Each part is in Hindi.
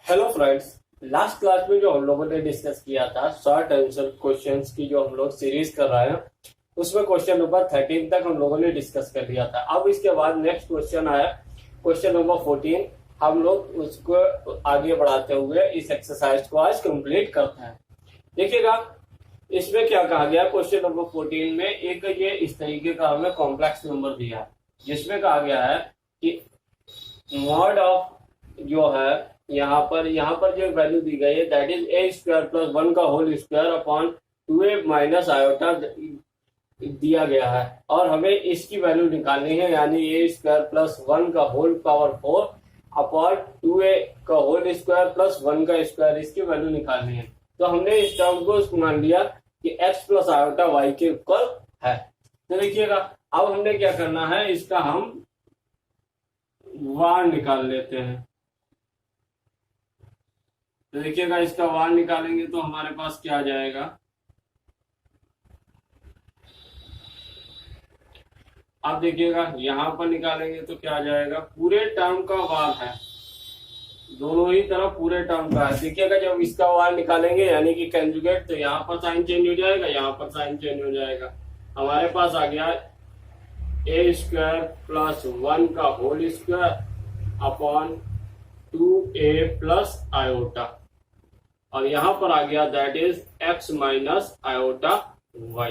Hello friends. लास्ट क्लास में जो हम लोगों ने डिस्कस किया था शॉर्ट आंसर क्वेश्चंस की जो हम लोग सीरीज कर रहे हैं, उसमें क्वेश्चन नंबर 13 तक हम लोगों ने डिस्कस कर लिया था। अब इसके बाद नेक्स्ट क्वेश्चन आया, क्वेश्चन नंबर 14। हम लोग उसको आगे बढ़ाते हुए इस एक्सरसाइज को आज कंप्लीट करते हैं। देखिएगा इसमें क्या कहा गया, क्वेश्चन नंबर 14 में एक ये इस तरीके का हमें कॉम्प्लेक्स नंबर दिया है, जिसमें कहा गया है कि मॉड ऑफ जो है यहाँ पर जो वैल्यू दी गई है that is a square plus 1 का whole square upon 2a minus iota दिया गया है, और हमें इसकी वैल्यू निकालनी है, यानी ए स्क्वायर प्लस 1 का होल पावर 4 अपॉन 2a का होल स्क्वायर प्लस 1 का स्क्वायर, इसकी वैल्यू निकालनी है। तो हमने इस टर्म को मान लिया कि x प्लस आयोटा y के इक्वल है। तो देखिएगा अब हमने क्या करना है, इसका हम वार निकाल लेते हैं। तो देखिएगा इसका वार निकालेंगे तो हमारे पास क्या आ जाएगा, अब देखिएगा यहां पर निकालेंगे तो क्या आ जाएगा, पूरे टर्म का वार है, दोनों ही तरफ पूरे टर्म का है। देखिएगा जब इसका वार निकालेंगे यानी कि कंजुगेट, तो यहाँ पर साइन चेंज हो जाएगा, यहाँ पर साइन चेंज हो जाएगा। हमारे पास आ गया ए स्क्वायर प्लस 1 का whole square upon 2a plus iota, और यहां पर आ गया that is x minus iota y।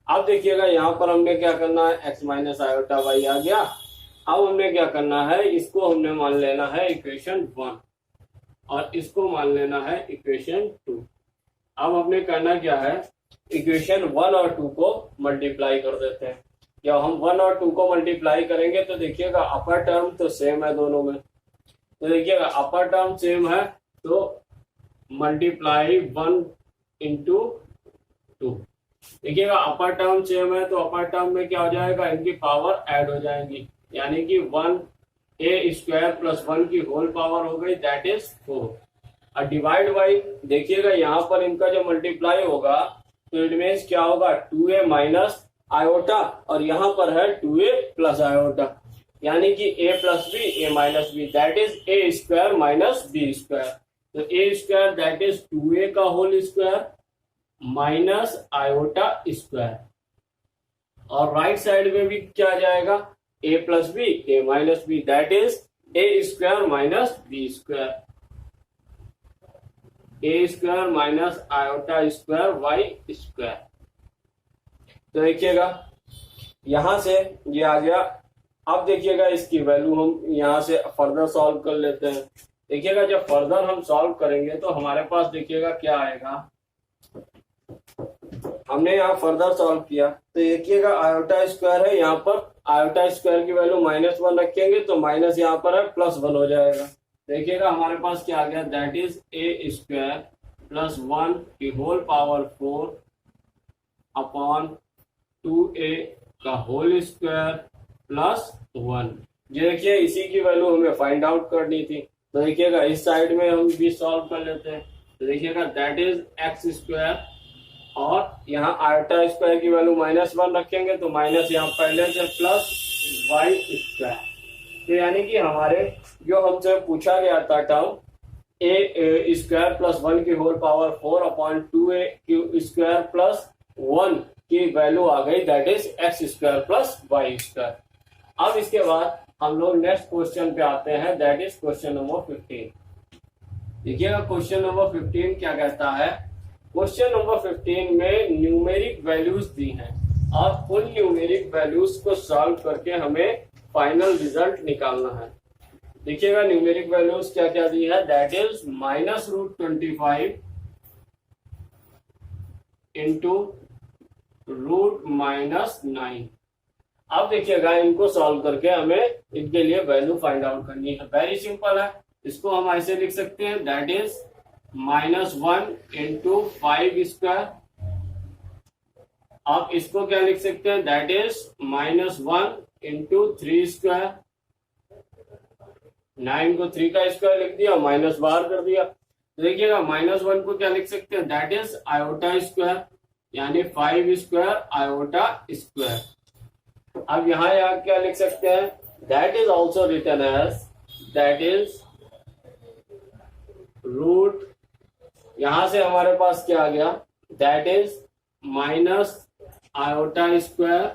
अब देखिएगा यहां पर हमने क्या करना है, x माइनस आयोटा y आ गया। अब हमने क्या करना है, इसको हमने मान लेना है इक्वेशन 1 और इसको मान लेना है इक्वेशन 2। अब हमने करना क्या है, इक्वेशन 1 और 2 को मल्टीप्लाई कर देते हैं। जब हम 1 और 2 को मल्टीप्लाई करेंगे तो देखिएगा अपर टर्म तो सेम है दोनों में, तो देखिएगा अपर टर्म सेम है तो मल्टीप्लाई 1 इंटू 2। देखिएगा अपर टर्म सेम है तो अपर टर्म में क्या हो जाएगा, इनकी पावर ऐड हो जाएंगी, यानी कि 1a स्क्वायर प्लस 1 की होल पावर हो गई दैट इज 4। और डिवाइड बाई देखिएगा यहाँ पर इनका जो मल्टीप्लाई होगा तो इट मीन्स क्या होगा, 2a माइनस आयोटा, और यहाँ पर है 2a प्लस आयोटा, यानी कि a plus B a minus B that is a square minus B square. तो a square that is 2a का whole square minus iota square, और राइट साइड में भी क्या आ जाएगा, a plus B a minus B that is a square minus B square, a square minus iota square y square. तो देखिएगा यहां से ये आ गया। अब देखिएगा इसकी वैल्यू हम यहां से फर्दर सॉल्व कर लेते हैं। देखिएगा जब फर्दर हम सॉल्व करेंगे तो हमारे पास देखिएगा क्या आएगा, हमने यहाँ फर्दर सॉल्व किया तो देखिएगा आयोटा स्क्वायर है, यहाँ पर आयोटा स्क्वायर की वैल्यू -1 रखेंगे तो माइनस यहाँ पर है +1 हो जाएगा। देखिएगा हमारे पास क्या आ गया, that is a square plus 1 की होल पावर 4 अपॉन 2a का होल स्क्वायर प्लस 1। ये देखिए इसी की वैल्यू हमें फाइंड आउट करनी थी, तो देखिएगा इस साइड में हम भी सॉल्व कर लेते हैं। तो देखिएगा दैट इज एक्स स्क्वायर, और यहाँ आयोटा स्क्वायर की वैल्यू -1 रखेंगे तो माइनस यहाँ पहले से प्लस वाई स्क्वायर। तो यानी कि हमारे जो हमसे पूछा गया था टर्म ए स्क्वायर प्लस 1 की whole power 4 upon 2a Q square plus 1 की वैल्यू आ गई that is x square plus Y square. अब इसके बाद हम लोग नेक्स्ट क्वेश्चन पे आते हैं, दैट इज क्वेश्चन नंबर 15। देखिएगा क्वेश्चन नंबर 15 क्या कहता है, क्वेश्चन नंबर 15 में न्यूमेरिक वैल्यूज दी हैं और उन न्यूमेरिक वैल्यूज को सॉल्व करके हमें फाइनल रिजल्ट निकालना है। देखिएगा न्यूमेरिक वैल्यूज क्या क्या दी है, दैट इज -√25 इंटू √-9। अब देखिएगा इनको सॉल्व करके हमें इनके लिए वैल्यू फाइंड आउट करनी है। वेरी सिंपल है, इसको हम ऐसे लिख सकते हैं दैट इज -1 इंटू 5 स्क्वायर। आप इसको क्या लिख सकते हैं, दैट इज -1 इंटू 3 स्क्वायर। 9 को 3 का स्क्वायर लिख दिया, माइनस बाहर कर दिया। तो देखिएगा -1 को क्या लिख सकते हैं, दैट इज आयोटा स्क्वायर, यानी 5 स्क्वायर आयोटा स्क्वायर। अब यहाँ क्या लिख सकते हैं, that is also written as that is root, यहां से हमारे पास क्या आ गया, that is minus iota square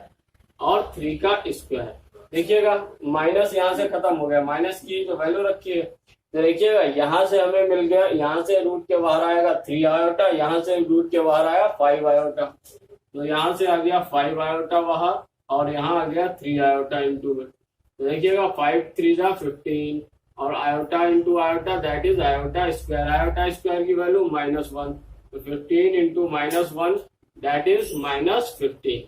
और 3 का स्क्वायर। देखिएगा माइनस यहाँ से खत्म हो गया, माइनस की जो वैल्यू रखी है, तो देखिएगा यहाँ से हमें मिल गया, यहाँ से रूट के बाहर आएगा 3 आयोटा, यहाँ से रूट के बाहर आया 5 आयोटा, तो यहाँ से आ गया 5 आयोटा बाहर और यहाँ आ गया 3 आयोटा इंटू में। तो देखिएगा 5 3 जा 15 और iota into iota that is iota square, iota square की वैल्यू -1, तो 15 इंटू -1 दैट इज -15।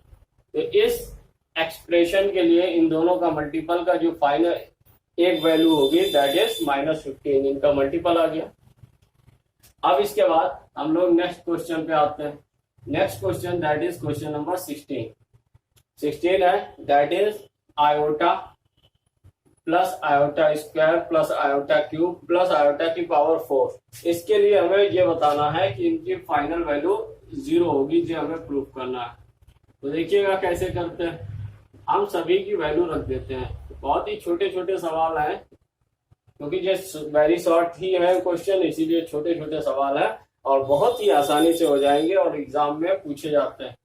तो इस एक्सप्रेशन के लिए इन दोनों का मल्टीपल का जो फाइनल एक वैल्यू होगी दैट इज -15, इनका मल्टीपल आ गया। अब इसके बाद हम लोग नेक्स्ट क्वेश्चन पे आते हैं। Next question that is question number 16 है, that is iota plus iota square plus iota cube plus iota की पावर 4। इसके लिए हमें ये बताना है कि इनकी फाइनल वैल्यू 0 होगी, जो हमें प्रूव करना है। तो देखिएगा कैसे करते हैं, हम सभी की वैल्यू रख देते हैं। बहुत ही छोटे छोटे सवाल हैं, क्योंकि ये वेरी शॉर्ट ही है क्वेश्चन, इसीलिए छोटे छोटे सवाल है और बहुत ही आसानी से हो जाएंगे और एग्जाम में पूछे जाते हैं।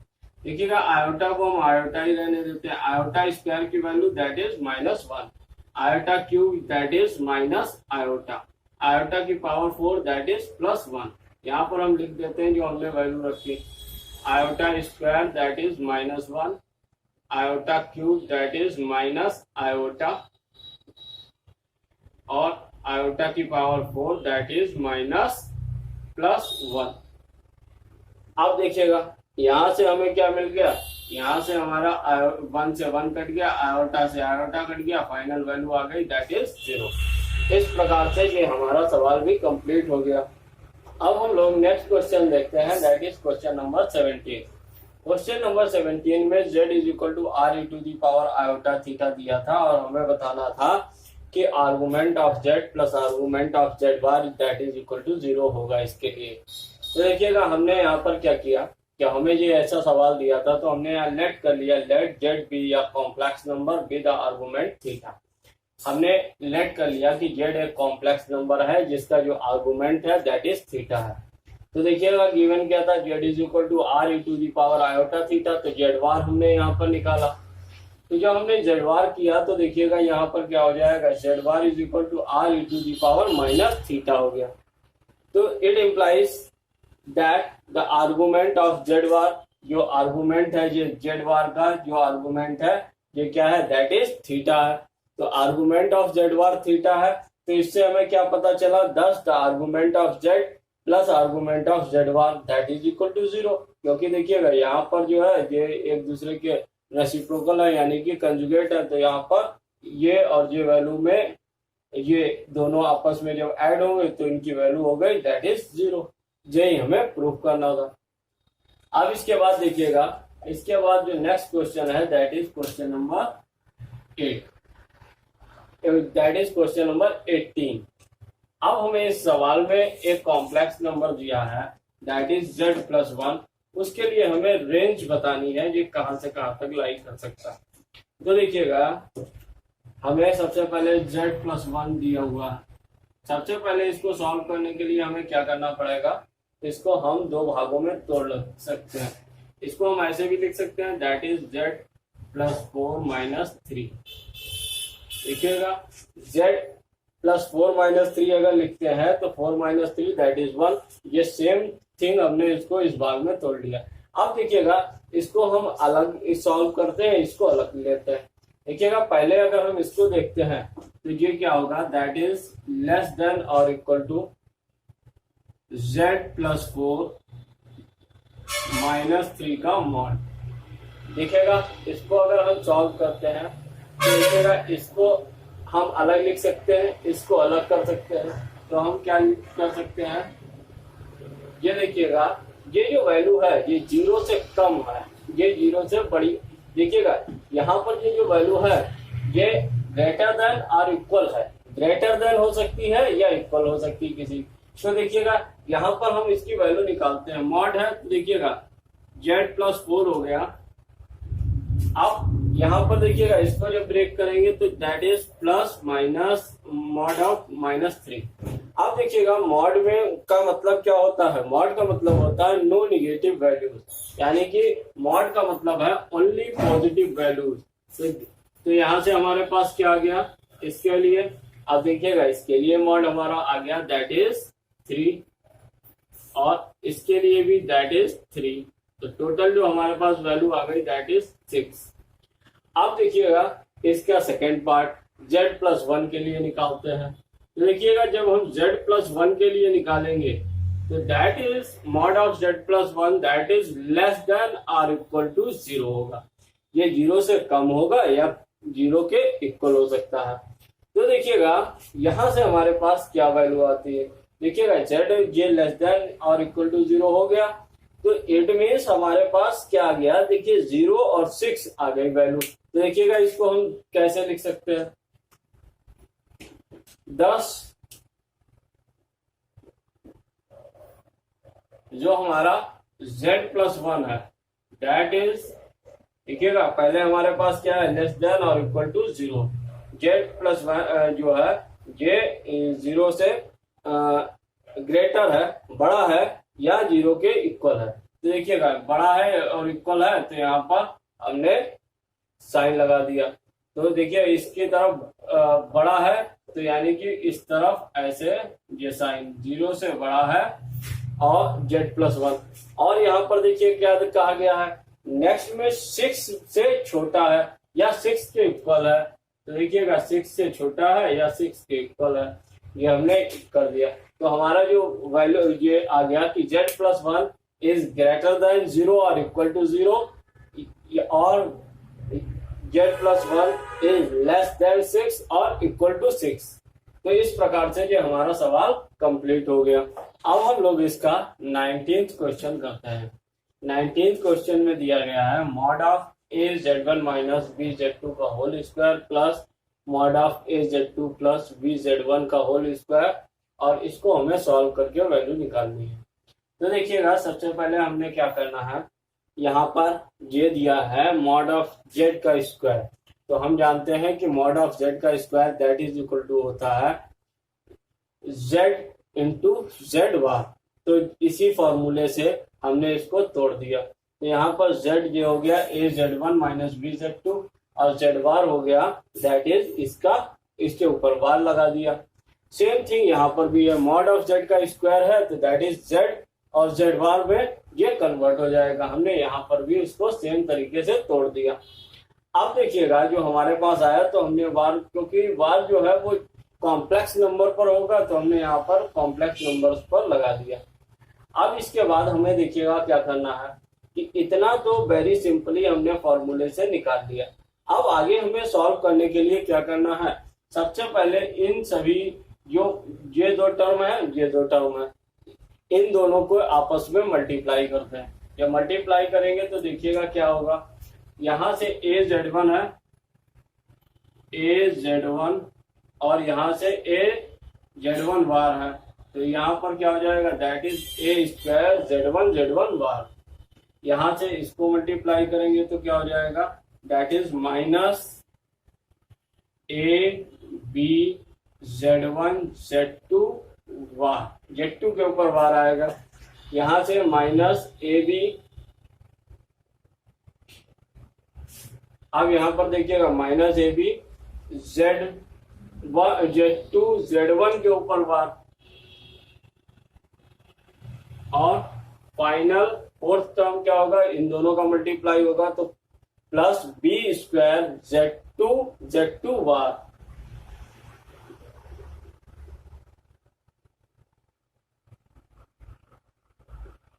देखिएगा आयोटा को हम आयोटा ही रहने देते हैं, आयोटा स्क्वायर की value that is -1, iota cube that is minus iota, iota की पावर 4 दैट इज +1। यहाँ पर हम लिख देते हैं जो हमने वैल्यू रखी, iota square that is -1, iota cube that is minus iota और आयोटा की पावर 4 दैट इज -+1। अब देखिएगा यहां से हमें क्या मिल गया, यहां से हमारा 1 से 1 कट गया, आयोटा से आयोटा कट गया, फाइनल वैल्यू आ गई दैट इज 0। इस प्रकार से ये हमारा सवाल भी कंप्लीट हो गया। अब हम लोग नेक्स्ट क्वेश्चन देखते हैं, that is question number 17। Question number 17 में z is equal to r e to the power iota theta दिया था और हमें बताना था कि argument of z plus argument of z bar that is equal to 0 होगा इसके लिए। तो देखिएगा हमने यहाँ पर क्या किया, कि हमें ये ऐसा सवाल दिया था तो हमने यहाँ लेट कर लिया, लेट z बी या complex number with argument theta. हमने लेट कर लिया कि z एक कॉम्प्लेक्स नंबर है जिसका जो आर्गुमेंट है दैट इज थीटा है। तो देखिएगा गिवन क्या था, z is equal to r e to the power iota theta, तो z बार हमने यहाँ पर निकाला। तो जब हमने z बार किया तो देखिएगा यहाँ पर क्या हो जाएगा, z bar is equal to r e to the power minus theta हो गया। तो it implies that the argument of z bar, जो आर्गुमेंट है ये z बार का जो आर्गुमेंट है ये क्या है, दैट इज थीटा है। तो argument of z bar theta है, तो इससे हमें क्या पता चला, thus the argument of z plus argument of z bar that is equal to 0। क्योंकि देखिएगा यहाँ पर जो है ये एक दूसरे के रेसिप्रोकल है यानी कि कंजुगेट है, तो यहाँ पर ये और ये वैल्यू में ये दोनों आपस में जब ऐड होंगे तो इनकी वैल्यू हो गई दैट इज 0। यही हमें प्रूफ करना होगा। अब इसके बाद देखिएगा, इसके बाद जो नेक्स्ट क्वेश्चन है that is question number 8, that is question number 18। अब हमें इस सवाल में एक कॉम्प्लेक्स नंबर दिया है दैट इज z+1, उसके लिए हमें रेंज बतानी है ये कहां से कहां तक लाई कर सकता है। तो देखिएगा हमें सबसे पहले z+1 दिया हुआ है। सबसे पहले इसको सॉल्व करने के लिए हमें क्या करना पड़ेगा, इसको हम दो भागों में तोड़ सकते हैं। इसको हम ऐसे भी लिख सकते हैं दैट इज z+4 - 3। देखिएगा z+4 - 3 अगर लिखते हैं तो 4 - 3 दैट इज 1। ये सेम थिंग हमने इसको इस भाग में तोड़ लिया। अब देखिएगा इसको हम अलग सॉल्व करते हैं, इसको अलग लेते हैं। देखिएगा पहले अगर हम इसको देखते हैं तो ये क्या होगा, दैट इज लेस देन और इक्वल टू z+4 - 3 का मॉड। देखिएगा इसको अगर हम सॉल्व करते हैं तो देखिएगा इसको हम अलग लिख सकते हैं, इसको अलग कर सकते हैं। तो हम क्या कर सकते हैं, ये देखिएगा ये जो वैल्यू है ये 0 से कम है, ये 0 से बड़ी। देखिएगा यहाँ पर ये जो वैल्यू है ये ग्रेटर देन और इक्वल है, ग्रेटर देन हो सकती है या इक्वल हो सकती है किसी। तो देखिएगा यहाँ पर हम इसकी वैल्यू निकालते हैं, मॉड है तो देखिएगा z+4 हो गया। अब यहाँ पर देखिएगा इसको जब ब्रेक करेंगे तो that is plus minus mod of -3। आप देखिएगा मॉड में का मतलब क्या होता है, मॉड का मतलब होता है नो निगेटिव वैल्यूज, यानी कि मॉड का मतलब है ओनली पॉजिटिव वैल्यूज। तो यहाँ से हमारे पास क्या आ गया इसके लिए, आप देखिएगा इसके लिए मॉड हमारा आ गया दैट इज 3 और इसके लिए भी दैट इज 3, तो टोटल जो हमारे पास वैल्यू आ गई दैट इज 6। अब देखिएगा इसका सेकेंड पार्ट z+1 के लिए निकालते हैं। तो देखिएगा जब हम z+1 के लिए निकालेंगे तो that is mod of z+1 that is less than or equal to 0 होगा। ये 0 से कम होगा या 0 के इक्वल हो सकता है। तो देखिएगा यहां से हमारे पास क्या वैल्यू आती है, देखिएगा z ये लेस देन और इक्वल टू 0 हो गया, तो इट मीन्स हमारे पास क्या आ गया, देखिए 0 और 6 आ गई वैल्यू। तो देखिएगा इसको हम कैसे लिख सकते हैं, 10 जो हमारा z+1 है दैट इज, देखिएगा पहले हमारे पास क्या है लेस देन और इक्वल टू 0, z+1 जो है ये 0 से ग्रेटर है, बड़ा है या 0 के इक्वल है। तो देखिएगा बड़ा है और इक्वल है तो यहाँ पर हमने साइन लगा दिया। तो देखिए इसकी तरफ बड़ा है तो यानी कि इस तरफ ऐसे ये साइन 0 से बड़ा है और z+1, और यहाँ पर देखिए क्या कहा गया है नेक्स्ट में 6 से छोटा है या 6 के इक्वल है। तो देखिएगा 6 से छोटा है या 6 के इक्वल है, ये हमने कर दिया। तो हमारा जो वैल्यू ये आ गया कि z+1 इज ग्रेटर देन 0 और इक्वल टू 0 और z+1 इज लेस देन 6 और इक्वल टू 6। तो इस प्रकार से ये हमारा सवाल कंप्लीट हो गया। अब हम लोग इसका 19th क्वेश्चन करते हैं। 19th क्वेश्चन में दिया गया है mod of az1 minus bz2 का whole square plus mod of az2 plus bz1 का होल स्क्वायर, और इसको हमें सॉल्व करके वैल्यू निकालनी है। तो देखिएगा सबसे पहले हमने क्या करना है, यहाँ पर ये दिया है मॉड ऑफ z का स्क्वायर, तो हम जानते हैं कि मॉड ऑफ z का square that is equal to होता है z इंटू जेड बार। तो इसी फॉर्मूले से हमने इसको तोड़ दिया। तो यहाँ पर z ये हो गया az1 माइनस bz2 और z बार हो गया दैट इज इसका, इसके ऊपर बार लगा दिया। सेम थिंग यहाँ पर भी है, मॉड ऑफ z का स्क्वायर है तो दैट इज z और z बार में ये कन्वर्ट हो जाएगा। हमने यहाँ पर भी इसको सेम तरीके से तोड़ दिया। अब देखिएगा जो हमारे पास आया तो हमने बार, क्योंकि बार जो है वो कॉम्प्लेक्स नंबर पर होगा तो हमने यहाँ पर कॉम्प्लेक्स नंबर्स पर लगा दिया। अब इसके बाद हमें देखिएगा क्या करना है कि इतना तो वेरी सिंपली हमने फॉर्मूले से निकाल लिया। अब आगे हमें सॉल्व करने के लिए क्या करना है, सबसे पहले इन सभी जो ये दो टर्म है ये दो टर्म है इन दोनों को आपस में मल्टीप्लाई करते हैं। जब मल्टीप्लाई करेंगे तो देखिएगा क्या होगा, यहां से az1 है az1 और यहां से az1 बार है, तो यहाँ पर क्या हो जाएगा that is a square z1 बार। यहां से इसको मल्टीप्लाई करेंगे तो क्या हो जाएगा that is minus a b z1 z2 bar, z2 के ऊपर बार आएगा। यहां से माइनस ए बी, अब यहां पर देखिएगा minus A B z2 z1 के ऊपर बार, और फाइनल फोर्थ टर्म क्या होगा, इन दोनों का मल्टीप्लाई होगा तो प्लस बी स्क्वायर z2 बार।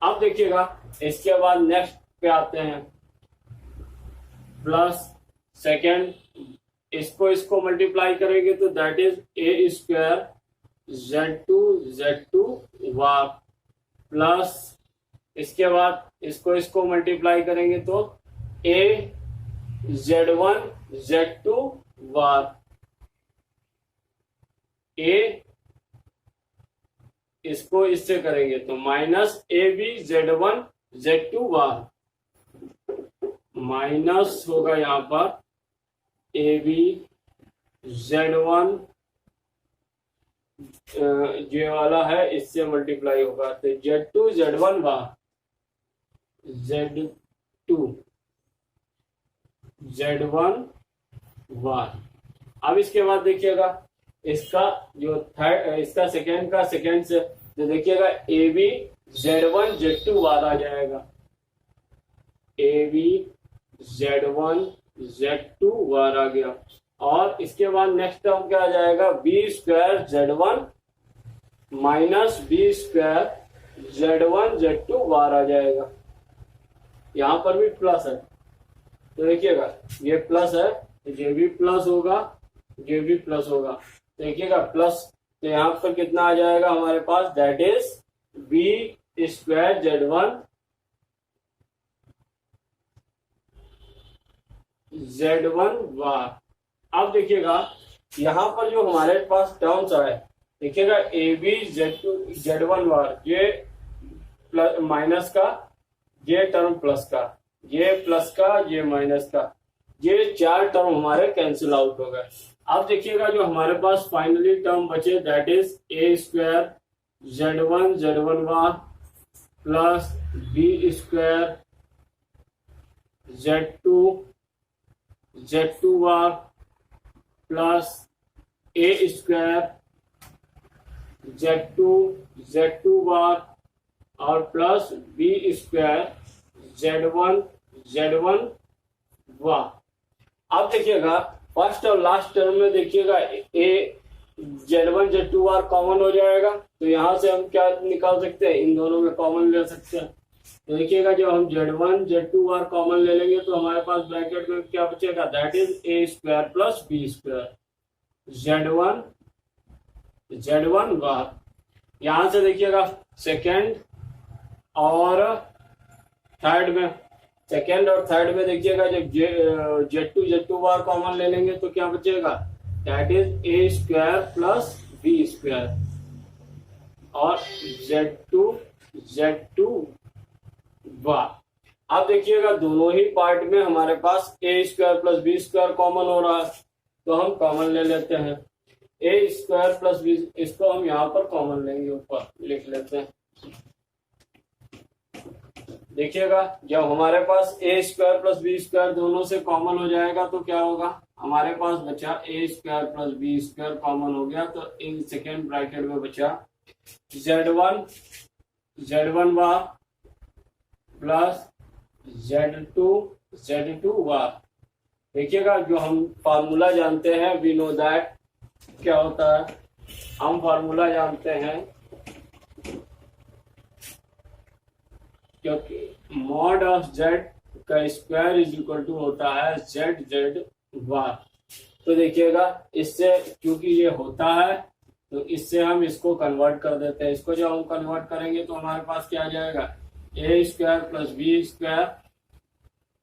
अब देखिएगा इसके बाद नेक्स्ट पे आते हैं, प्लस सेकेंड इसको मल्टीप्लाई करेंगे तो that is a square z2 bar, plus इसके बाद इसको मल्टीप्लाई करेंगे तो a z1 बार, a इसको इससे करेंगे तो minus A B z1 bar, minus होगा यहाँ पर ए बी z1 जे वाला है इससे मल्टीप्लाई होगा, तो Z2 Z1 बार Z2 Z1 बार। अब इसके बाद देखिएगा इसका जो थर्ड, इसका सेकेंड से तो देखिएगा AB Z1 Z2 बार आ जाएगा, AB Z1 Z2 बार आ गया। और इसके बाद नेक्स्ट टर्म क्या आ जाएगा, B² Z1 minus B² Z1 Z2 बार आ जाएगा। यहां पर भी प्लस है, तो देखिएगा ये प्लस है तो ये भी प्लस होगा, ये भी प्लस होगा, देखिएगा प्लस, तो यहाँ पर कितना आ जाएगा हमारे पास, that is B² Z1 Z1 बार। अब देखिएगा यहाँ पर जो हमारे पास टर्म्स आए, देखिएगा AB Z1 बार, ये प्लस माइनस का, ये टर्म प्लस का, ये प्लस का, ये माइनस का, ये चार टर्म हमारे कैंसिल आउट हो गए। अब देखिएगा जो हमारे पास फाइनली टर्म बचे, that is A² Z1 bar plus B² Z2 bar plus A² Z2 बार और प्लस B² Z1 बार। अब देखिएगा फर्स्ट और लास्ट टर्म में देखिएगा Z1 Z2 बार कॉमन हो जाएगा, तो यहां से हम क्या निकाल सकते हैं, इन दोनों में कॉमन ले सकते हैं। तो देखिएगा जब हम Z1 Z2 बार कॉमन ले लेंगे तो हमारे पास ब्रैकेट में क्या बचेगा, that is A² plus B² Z1 बार। यहां से देखिएगा सेकेंड और थर्ड में, सेकेंड और थर्ड में देखिएगा जब Z2 बार कॉमन ले लेंगे तो क्या बचेगा, that is A² plus B² और Z2 बार। अब देखिएगा दोनों ही पार्ट में हमारे पास A² प्लस B² कॉमन हो रहा है, तो हम कॉमन ले लेते हैं A² प्लस B, इसको हम यहाँ पर कॉमन लेंगे, ऊपर लिख लेते हैं। देखिएगा जब हमारे पास A² प्लस B² दोनों से कॉमन हो जाएगा तो क्या होगा, हमारे पास बचा A² प्लस B² कॉमन हो गया, तो इन सेकेंड ब्रैकेट में बचा Z1 बार प्लस Z2 बार। देखिएगा जो हम फार्मूला जानते हैं, वी नो दैट क्या होता है, हम फार्मूला जानते हैं, क्योंकि मॉड ऑफ Z का स्क्वायर इज इक्वल टू होता है Z बार। तो देखिएगा इससे क्योंकि ये होता है तो इससे हम इसको कन्वर्ट कर देते हैं, इसको जब हम कन्वर्ट करेंगे तो हमारे पास क्या आ जाएगा, A² प्लस B²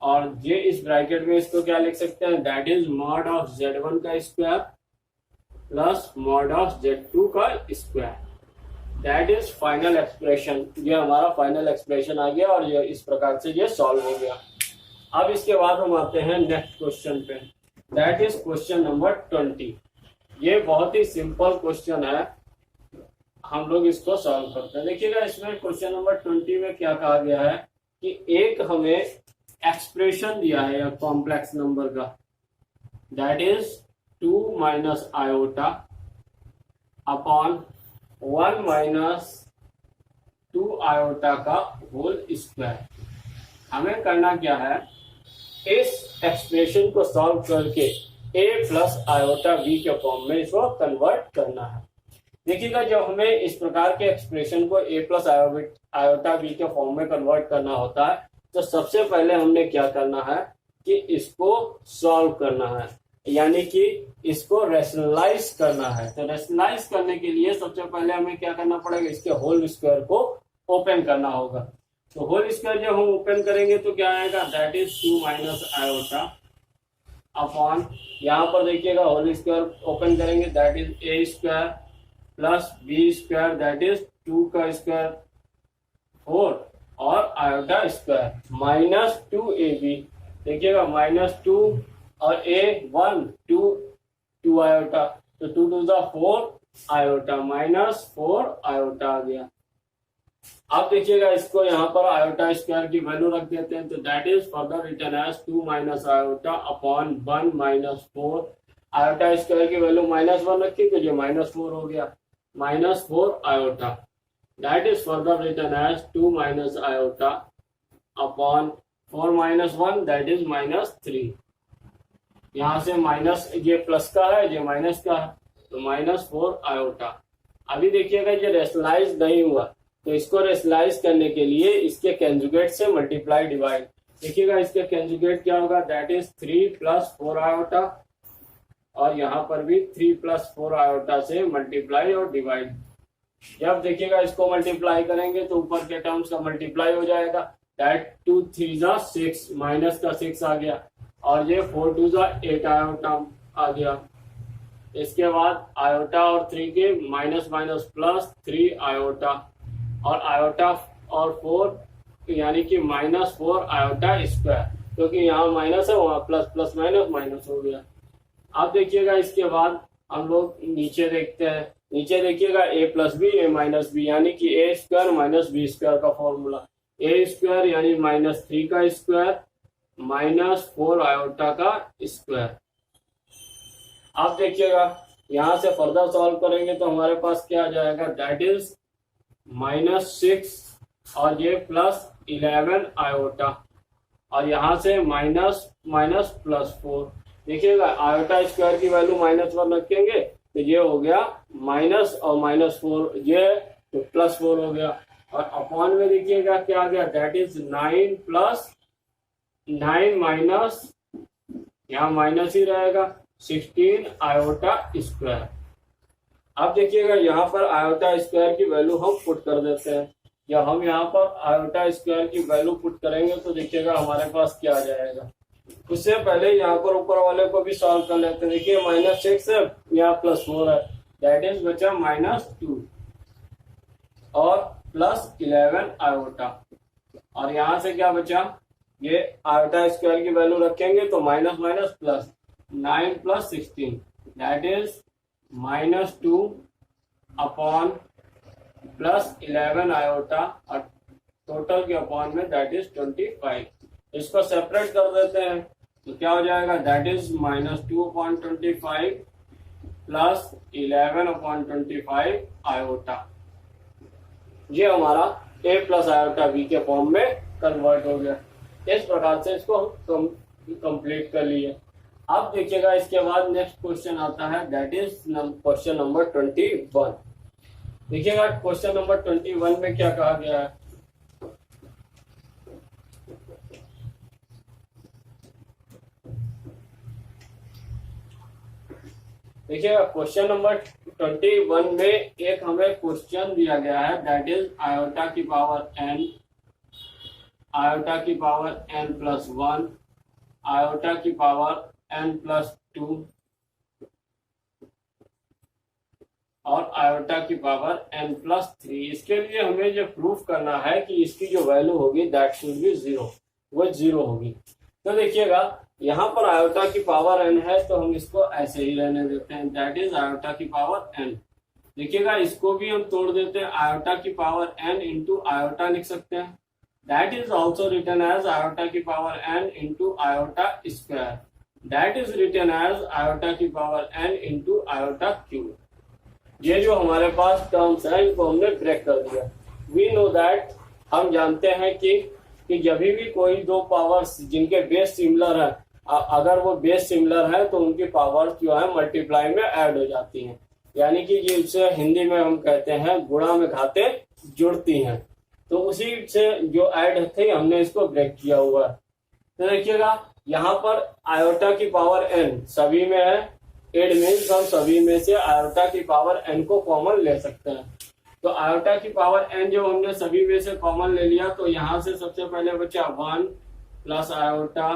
और ये इस ब्रैकेट में इसको क्या लिख सकते हैं, that is mod of Z1 का square plus mod of Z2 का square, that is final expression. ये हमारा फाइनल एक्सप्रेशन आ गया और ये इस प्रकार से ये सॉल्व हो गया। अब इसके बाद हम आते हैं नेक्स्ट क्वेश्चन पे, दैट इज क्वेश्चन नंबर 20। ये बहुत ही सिंपल क्वेश्चन है, हम लोग इसको सॉल्व करते हैं। देखिएगा इसमें क्वेश्चन नंबर 20 में क्या कहा गया है कि एक हमें एक्सप्रेशन दिया है या कॉम्प्लेक्स नंबर का, that is 2 minus iota upon 1 minus 2 iota का होल स्क्वायर। हमें करना क्या है, इस एक्सप्रेशन को सॉल्व करके a प्लस आयोटा b के फॉर्म में इसको कन्वर्ट करना है। देखिएगा जब हमें इस प्रकार के एक्सप्रेशन को a प्लस आयोटा b के फॉर्म में कन्वर्ट करना होता है तो सबसे पहले हमने क्या करना है कि इसको सॉल्व करना है, यानी कि इसको रैशनलाइज करना है। तो रैशनलाइज करने के लिए सबसे पहले हमें क्या करना पड़ेगा, इसके होल स्क्वायर को ओपन करना होगा। तो होल स्क्वायर जब हम ओपन करेंगे तो क्या आएगा, that is 2 minus iota upon, यहाँ पर देखिएगा होल स्क्वायर ओपन करेंगे, that is A² plus B², that is 2 का स्क्वायर 4 और आयोटा स्क्वायर माइनस 2AB। देखिएगा -2 और A 1 2 आयोटा, तो 2 2 4 आयोटा, -4 आयोटा आ गया। अब देखिएगा इसको यहाँ पर आयोटा स्क्वायर की वैल्यू रख देते हैं, तो that is further written as 2 minus iota upon 1 -4। Iota square की वैल्यू -1 रखी तो ये -4 हो गया, -4 iota. That is further written as 2 minus iota upon 4 -1 that is -3। यहाँ से माइनस, ये प्लस का है ये माइनस का है, तो -4 आयोटा। अभी देखिएगा ये रेशनलाइज नहीं हुआ, तो इसको रेशनलाइज करने के लिए इसके कंजुगेट से मल्टीप्लाई डिवाइड। देखिएगा इसके कंजुगेट क्या होगा, दैट इज 3 + 4 आयोटा, और यहाँ पर भी 3 + 4 आयोटा से मल्टीप्लाई और डिवाइड। जब देखिएगा इसको मल्टीप्लाई करेंगे तो ऊपर के टर्म्स का मल्टीप्लाई हो जाएगा, दैट 2 3 6 माइनस का 6 आ गया, और ये 4 2 8 आयोटा आ गया। इसके बाद आयोटा और 3 के माइनस माइनस प्लस 3 आयोटा, और आयोटा और 4 यानी कि -4 आयोटा स्क्वायर, क्योंकि यहाँ माइनस है वहाँ प्लस, प्लस माइनस माइनस हो गया। अब देखिएगा इसके बाद हम लोग नीचे देखते हैं, नीचे देखिएगा a + b a - b यानी कि a² - b² का फॉर्मूला, a² यानी -3 का स्क्वायर -4 आयोटा का स्क्वायर। अब देखिएगा यहाँ से फर्दर सॉल्व करेंगे तो हमारे पास क्या आ जाएगा, दैट इज -6 और ये +11 आयोटा, और यहाँ से माइनस +4। देखिएगा आयोटा स्क्वायर की वैल्यू -1 रखेंगे तो ये हो गया माइनस और -4, ये तो +4 हो गया, और अपॉन में देखिएगा क्या आ गया, दैट इज 9 + 9 माइनस, यहाँ माइनस ही रहेगा, 16 आयोटा स्क्वायर। अब देखिएगा यहाँ पर आयोटा स्क्वायर की वैल्यू हम पुट कर देते हैं। जब हम यहाँ पर आयोटा स्क्वायर की वैल्यू पुट करेंगे तो देखिएगा हमारे पास क्या आ जाएगा। उससे पहले यहाँ पर ऊपर वाले को भी सॉल्व कर लेते हैं। देखिए -6 है, यहाँ +4 है, दैट इज बचा -2 और +11 आयोटा, और यहाँ से क्या बचा, ये आयोटा स्क्वायर की वैल्यू रखेंगे तो minus minus plus, 9 + 16 that is -2 upon +11 iota, और टोटल के अपॉन में दैट इज 25। इसको सेपरेट कर देते हैं तो क्या हो जाएगा, दैट इज -2/25 + 11/25 आयोटा। ये हमारा a + आयोटा b के फॉर्म में कन्वर्ट हो गया। इस प्रकार से इसको हम कंप्लीट कर लिए। अब देखिएगा इसके बाद नेक्स्ट क्वेश्चन आता है, दैट इज क्वेश्चन नंबर 21। देखिएगा क्वेश्चन नंबर 21 में क्या कहा गया है। देखिएगा क्वेश्चन नंबर 21 में एक हमें क्वेश्चन दिया गया है, दैट इज आयोटा की पावर n, आयोटा की पावर n+1, आयोटा की पावर n+2 और आयोटा की पावर n+3। इसके लिए हमें ये प्रूफ करना है कि इसकी जो वैल्यू होगी दैट शुड बी 0, वो 0 होगी। तो देखिएगा यहाँ पर आयोटा की पावर n है तो हम इसको ऐसे ही रहने देते हैं, दैट इज आयोटा की पावर n। देखिएगा इसको भी हम तोड़ देते हैं, आयोटा की पावर n इंटू आयोटा लिख सकते हैं, that is also written as iota की power n into iota square, that is written as iota की power n into iota cube. ये जो हमारे पास टर्म्स है इनको हमने ब्रेक कर दिया। वी नो दैट, हम जानते हैं कि जब भी कोई दो पावर्स जिनके बेस सिमिलर है, अगर वो बेस सिमिलर है तो उनकी पावर्स जो है मल्टीप्लाई में ऐड हो जाती हैं, यानी कि जिसे हिंदी में हम कहते हैं गुणा में घाते जुड़ती हैं। तो उसी से जो ऐड थे हमने इसको ब्रेक किया हुआ है। तो देखिएगा यहाँ पर आयोटा की पावर n सभी में है, इट मीन्स हम सभी में से आयोटा की पावर n को कॉमन ले सकते हैं। तो आयोटा की पावर n जो हमने सभी में से कॉमन ले लिया तो यहाँ से सबसे पहले बचा 1 + iota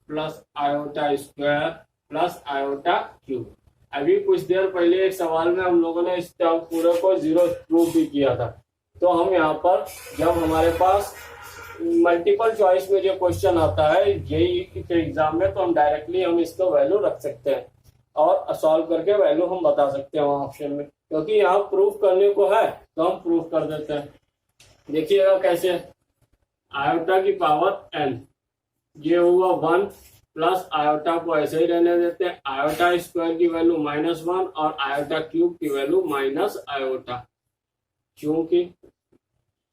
plus iota square plus iota cube. अभी कुछ देर पहले एक सवाल में हम लोगों ने इस टर्म पूरे को 0 प्रूव भी किया था। तो हम यहाँ पर जब हमारे पास मल्टीपल चॉइस में जो क्वेश्चन आता है जेईई के एग्जाम में, तो हम डायरेक्टली हम इसको वैल्यू रख सकते हैं और सॉल्व करके वैल्यू हम बता सकते हैं वहाँ ऑप्शन में। क्योंकि यहाँ प्रूफ करने को है तो हम प्रूफ कर देते हैं। देखिएगा कैसे, आयोटा की पावर n, ये हुआ 1 प्लस आयोटा को ऐसे ही रहने देते हैं, आयोटा स्क्वायर की वैल्यू -1 और आयोटा क्यूब की वैल्यू माइनस आयोटा, क्योंकि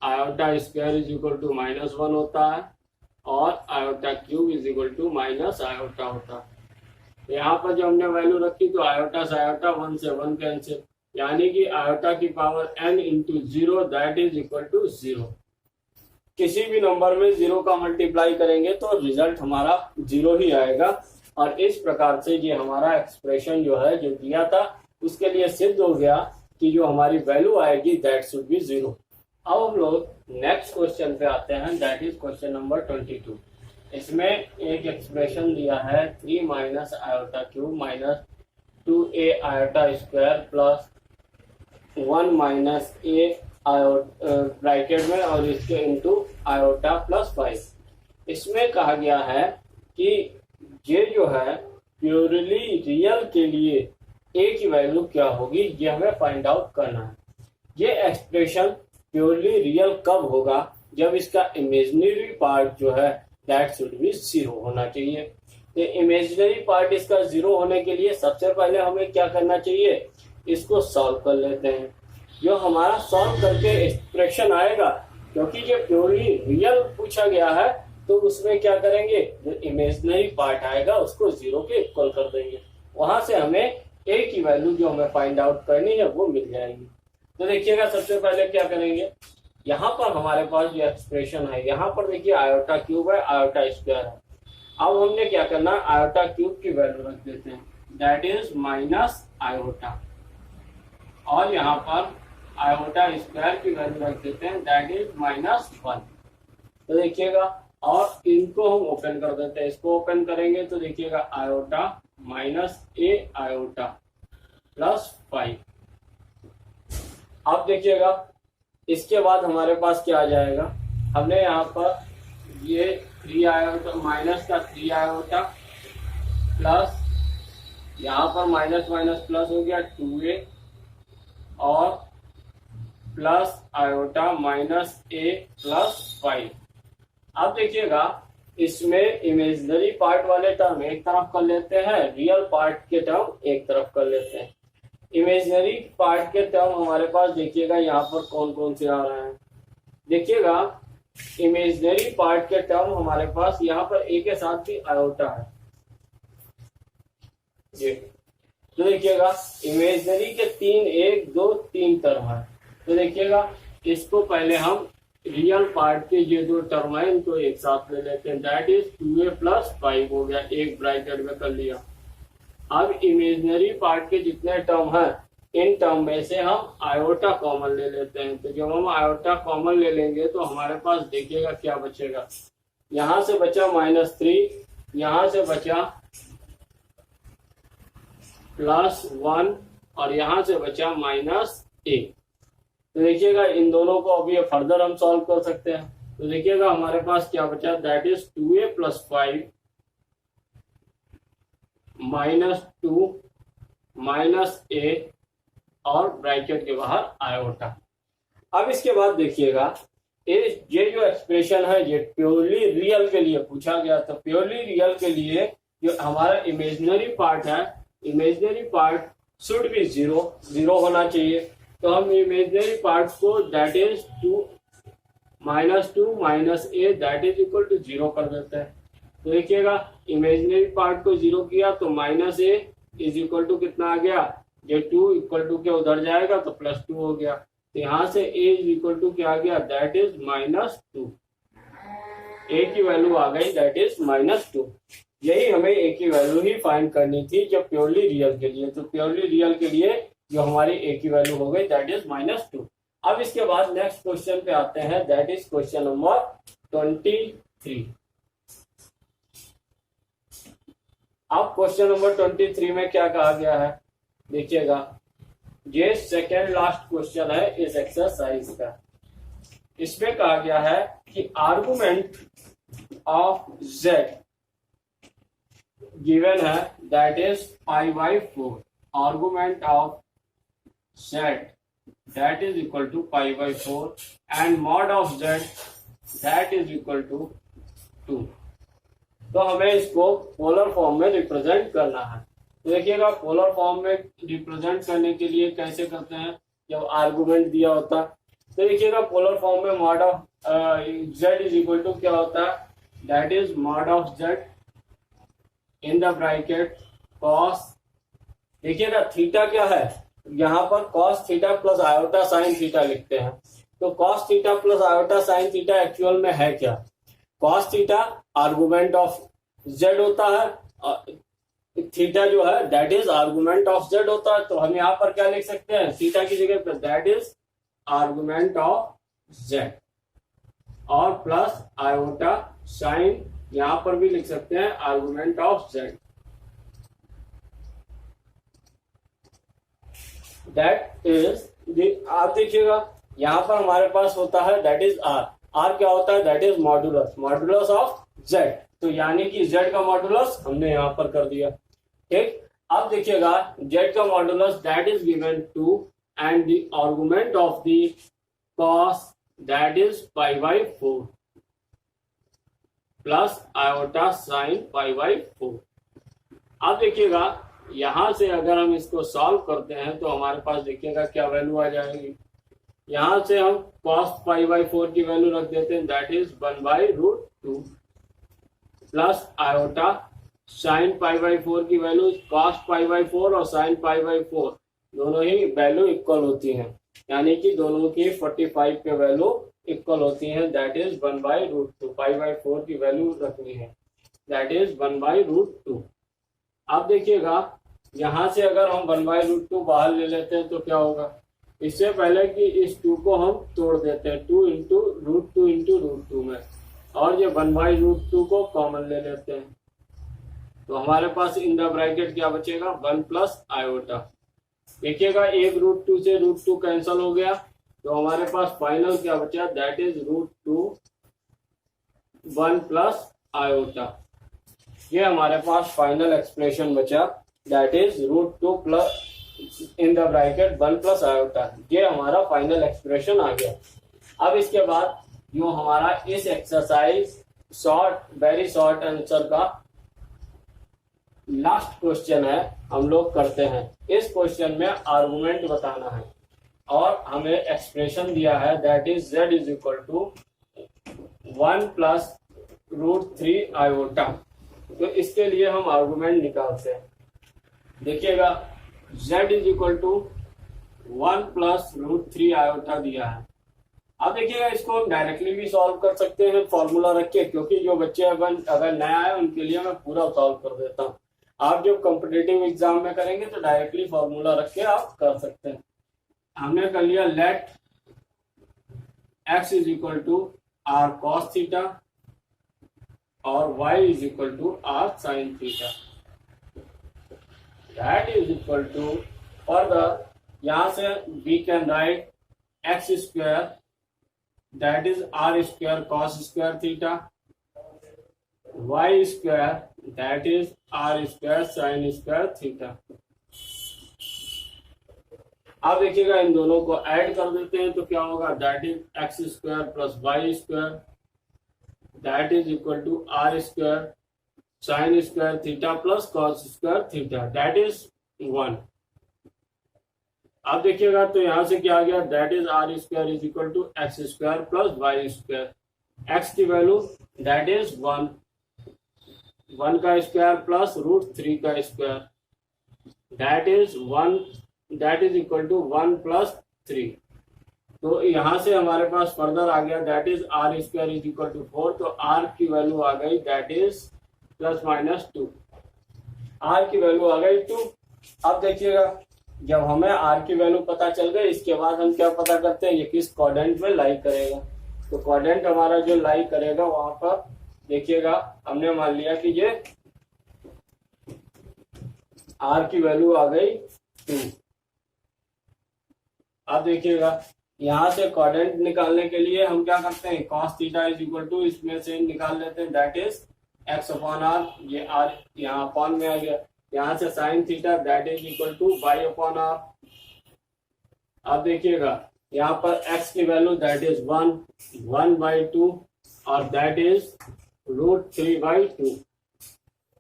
iota square is equal to -1 होता है और iota cube is equal to minus iota होता है। यहाँ पर जो हमने वैल्यू रखी तो आयोटा से आयोटा, 1 से 1 कैंसिल, यानी कि आयोटा की power n into 0 that is equal to 0। किसी भी नंबर में 0 का मल्टीप्लाई करेंगे तो रिजल्ट हमारा 0 ही आएगा। और इस प्रकार से ये हमारा एक्सप्रेशन जो है, जो दिया था उसके लिए सिद्ध हो गया कि जो हमारी वैल्यू आएगी दैट शुड बी 0। अब हम लोग नेक्स्ट क्वेश्चन पे आते हैं, दैट इज क्वेश्चन नंबर 22। इसमें एक एक्सप्रेशन दिया है 3 minus iota cube minus 2a iota square plus 1 minus a bracket में और इसके इंटू आयोटा प्लस 5। इसमें कहा गया है कि ये जो है प्योरली रियल के लिए a की वैल्यू क्या होगी, ये हमें फाइंड आउट करना है। ये एक्सप्रेशन प्योरली रियल कब होगा, जब इसका इमेजिनरी पार्ट जो है दैट शुड बी 0 होना चाहिए। तो इमेजिनरी पार्ट इसका 0 होने के लिए सबसे पहले हमें क्या करना चाहिए, इसको सॉल्व कर लेते हैं। जो हमारा सॉल्व करके एक्सप्रेशन आएगा, क्योंकि ये प्योरली रियल पूछा गया है तो उसमें क्या करेंगे, जो इमेजिनरी पार्ट आएगा उसको 0 के इक्वल कर देंगे, वहां से हमें a की वैल्यू जो हमें फाइंड आउट करनी है वो मिल जाएगी। तो देखिएगा सबसे पहले क्या करेंगे, यहाँ पर हमारे पास जो एक्सप्रेशन है, यहाँ पर देखिए आयोटा क्यूब है, आयोटा स्क्वायर है। अब हमने क्या करना है, आयोटा क्यूब की वैल्यू रख देते हैं दैट इज माइनस आयोटा, और यहाँ पर आयोटा स्क्वायर की वैल्यू रख देते हैं दैट इज -1। तो देखिएगा, और इनको हम ओपन कर देते हैं, इसको ओपन करेंगे तो देखिएगा iota minus a iota plus 5। अब देखिएगा इसके बाद हमारे पास क्या आ जाएगा, हमने यहाँ पर ये 3 आयोटा माइनस का 3 आयोटा प्लस यहाँ पर माइनस माइनस प्लस हो गया 2a और plus iota minus a plus 5। अब देखिएगा इसमें इमेजिनरी पार्ट वाले टर्म एक तरफ कर लेते हैं, रियल पार्ट के टर्म एक तरफ कर लेते हैं। इमेजिनरी पार्ट के टर्म हमारे पास देखिएगा यहाँ पर कौन कौन से आ रहे हैं। देखिएगा इमेजिनरी पार्ट के टर्म हमारे पास यहाँ पर a के साथ भी आयोटा है ये। तो देखिएगा इमेजिनरी के 3 1 2 3 टर्म है। तो देखिएगा इसको पहले हम रियल पार्ट के ये जो टर्म है इनको एक साथ ले लेते हैं दैट इज 2a प्लस 5 हो गया, एक ब्रैकेट में कर लिया। अब इमेजिनरी पार्ट के जितने टर्म हैं इन टर्म में से हम आयोटा कॉमन ले लेते हैं। तो जब हम आयोटा कॉमन ले लेंगे तो हमारे पास देखिएगा क्या बचेगा, यहाँ से बचा -3, यहाँ से बचा +1 और यहाँ से बचा -1। तो देखिएगा इन दोनों को अभी फर्दर हम सॉल्व कर सकते हैं। तो देखिएगा हमारे पास क्या बचा that is 2a plus 5 -2 -a और ब्रैकेट के बाहर आयोटा। अब इसके बाद देखिएगा ये जो एक्सप्रेशन है ये प्योरली रियल के लिए पूछा गया था। प्योरली रियल के लिए जो हमारा इमेजिनरी पार्ट है, इमेजिनरी पार्ट शुड बी 0 होना चाहिए। तो हम इमेजिनरी पार्ट को that is 2 -a that is equal to 0 कर देते हैं। तो देखिएगा इमेजिनरी पार्ट को 0 किया तो -a इज इक्वल टू कितना आ गया, ये 2 इक्वल टू के उधर जाएगा तो +2 हो गया। तो यहाँ से a इज इक्वल टू क्या आ गया दैट इज -2। a की वैल्यू आ गई दैट इज -2। यही हमें a की वैल्यू ही फाइंड करनी थी जब प्योरली रियल के लिए। तो प्योरली रियल के लिए जो हमारी a की वैल्यू हो गई दैट इज -2। अब इसके बाद नेक्स्ट क्वेश्चन पे आते हैं दैट इज क्वेश्चन नंबर 23। अब क्वेश्चन नंबर 23 में क्या कहा गया है, देखिएगा ये सेकेंड लास्ट क्वेश्चन है इस एक्सरसाइज का। इसमें कहा गया है कि आर्गुमेंट ऑफ z गिवन है that is π/4। Argument of z that is equal to pi by 4 and mod of z that is equal to 2। तो हमें इसको पोलर फॉर्म में रिप्रेजेंट करना है। तो देखिएगा पोलर फॉर्म में रिप्रेजेंट करने के लिए कैसे करते हैं, जब आर्गुमेंट दिया होता है तो देखिएगा पोलर फॉर्म में mod of z is equal to क्या होता है, that is mod of z in the bracket cos, देखिएगा थीटा क्या है, यहाँ पर cos theta plus iota sine theta लिखते हैं। तो cos theta plus iota sine theta actual में है क्या, cos theta argument of z होता है, थीटा जो है that is argument of z होता है। तो हम यहाँ पर क्या लिख सकते हैं, थीटा की जगह पर that is argument of z और प्लस आयोटा साइन यहाँ पर भी लिख सकते हैं argument of z। That is आप देखिएगा यहाँ पर हमारे पास होता है दैट इज आर, आर क्या होता है, that is modulus, modulus of z। तो यानी कि z का मॉडुलस हमने यहाँ पर कर दिया। ठीक, अब देखिएगा z का modulus that is given to and the argument of the cos that is pi by 4 plus iota sine pi by 4। अब देखिएगा यहां से अगर हम इसको सॉल्व करते हैं तो हमारे पास देखिएगा क्या वैल्यू आ जाएगी, यहां से हम cos पाई बाई 4 की वैल्यू रख देते हैं that is 1/√2 plus iota sine pi by 4 की वैल्यू cos पाई बाई 4 और साइन पाई बाई 4 दोनों ही वैल्यू इक्वल होती हैं, यानी कि दोनों की 45 के वैल्यू इक्वल होती हैं दैट इज 1/√2, पाई बाई 4 की वैल्यू रखनी है दैट इज 1/√2। अब देखिएगा यहां से अगर हम 1/√2 बाहर ले लेते हैं तो क्या होगा, इससे पहले कि इस 2 को हम तोड़ देते हैं 2 इंटू √2 इंटू √2 में, और ये 1/√2 को कॉमन ले लेते हैं तो हमारे पास इन द ब्रैकेट क्या बचेगा 1 प्लस आयोटा। देखिएगा एक √2 से √2 कैंसिल हो गया तो हमारे पास फाइनल क्या बचा दैट इज √2 1 प्लस आयोटा। ये हमारे पास फाइनल एक्सप्रेशन बचा that is √2 plus in the bracket 1 plus iota. ये हमारा फाइनल एक्सप्रेशन आ गया। अब इसके बाद जो हमारा इस एक्सरसाइज वेरी शॉर्ट आंसर का लास्ट क्वेश्चन है हम लोग करते हैं। इस क्वेश्चन में आर्गुमेंट बताना है और हमें एक्सप्रेशन दिया है that is z is equal to 1 plus √3 iota. तो इसके लिए हम आर्गुमेंट निकालते हैं। देखिएगा z is equal to 1 plus √3 iota दिया है। अब देखिएगा इसको हम डायरेक्टली भी सॉल्व कर सकते हैं फॉर्मूला रख के, क्योंकि जो बच्चे अगर नया है उनके लिए मैं पूरा सॉल्व कर देता हूँ। आप जब कॉम्पिटिटिव एग्जाम में करेंगे तो डायरेक्टली फॉर्मूला रख के आप कर सकते हैं। हमने कर लिया let x is equal to r cos theta और y is equal to r sin theta that is equal to further यहां से we can write x square that is r square cos square theta y square that is r square sin square theta. अब देखिएगा इन दोनों को ऐड कर देते हैं तो क्या होगा that is x square plus Y square that is equal to r square sine square theta plus cos square theta that is 1। अब देखिएगा तो यहां से क्या आ गया that is r square is equal to x square plus Y square. X की वैल्यू दैट इज 1 का स्क्वायर प्लस √3 का square that is 1 that is equal to 1 plus 3। तो यहां से हमारे पास फर्दर आ गया that is r square is equal to 4। तो r की वैल्यू आ गई दैट इज ±2, r की वैल्यू आ गई 2। अब देखिएगा जब हमें r की वैल्यू पता चल गई इसके बाद हम क्या पता करते हैं ये किस क्वाड्रेंट में लाई करेगा। तो क्वाड्रेंट हमारा जो लाई करेगा वहां पर देखिएगा हमने मान लिया कि ये r की वैल्यू आ गई 2। अब देखिएगा यहां से क्वाड्रेंट निकालने के लिए हम क्या करते हैं cos theta is equal to इसमें से निकाल लेते हैं that is x upon r, ये r यहाँ अपॉन में आ गया। यहाँ से sin theta that is equal to y upon r आप देखिएगा यहाँ पर x की वैल्यू दैट इज 1/2 और दैट इज √3/2।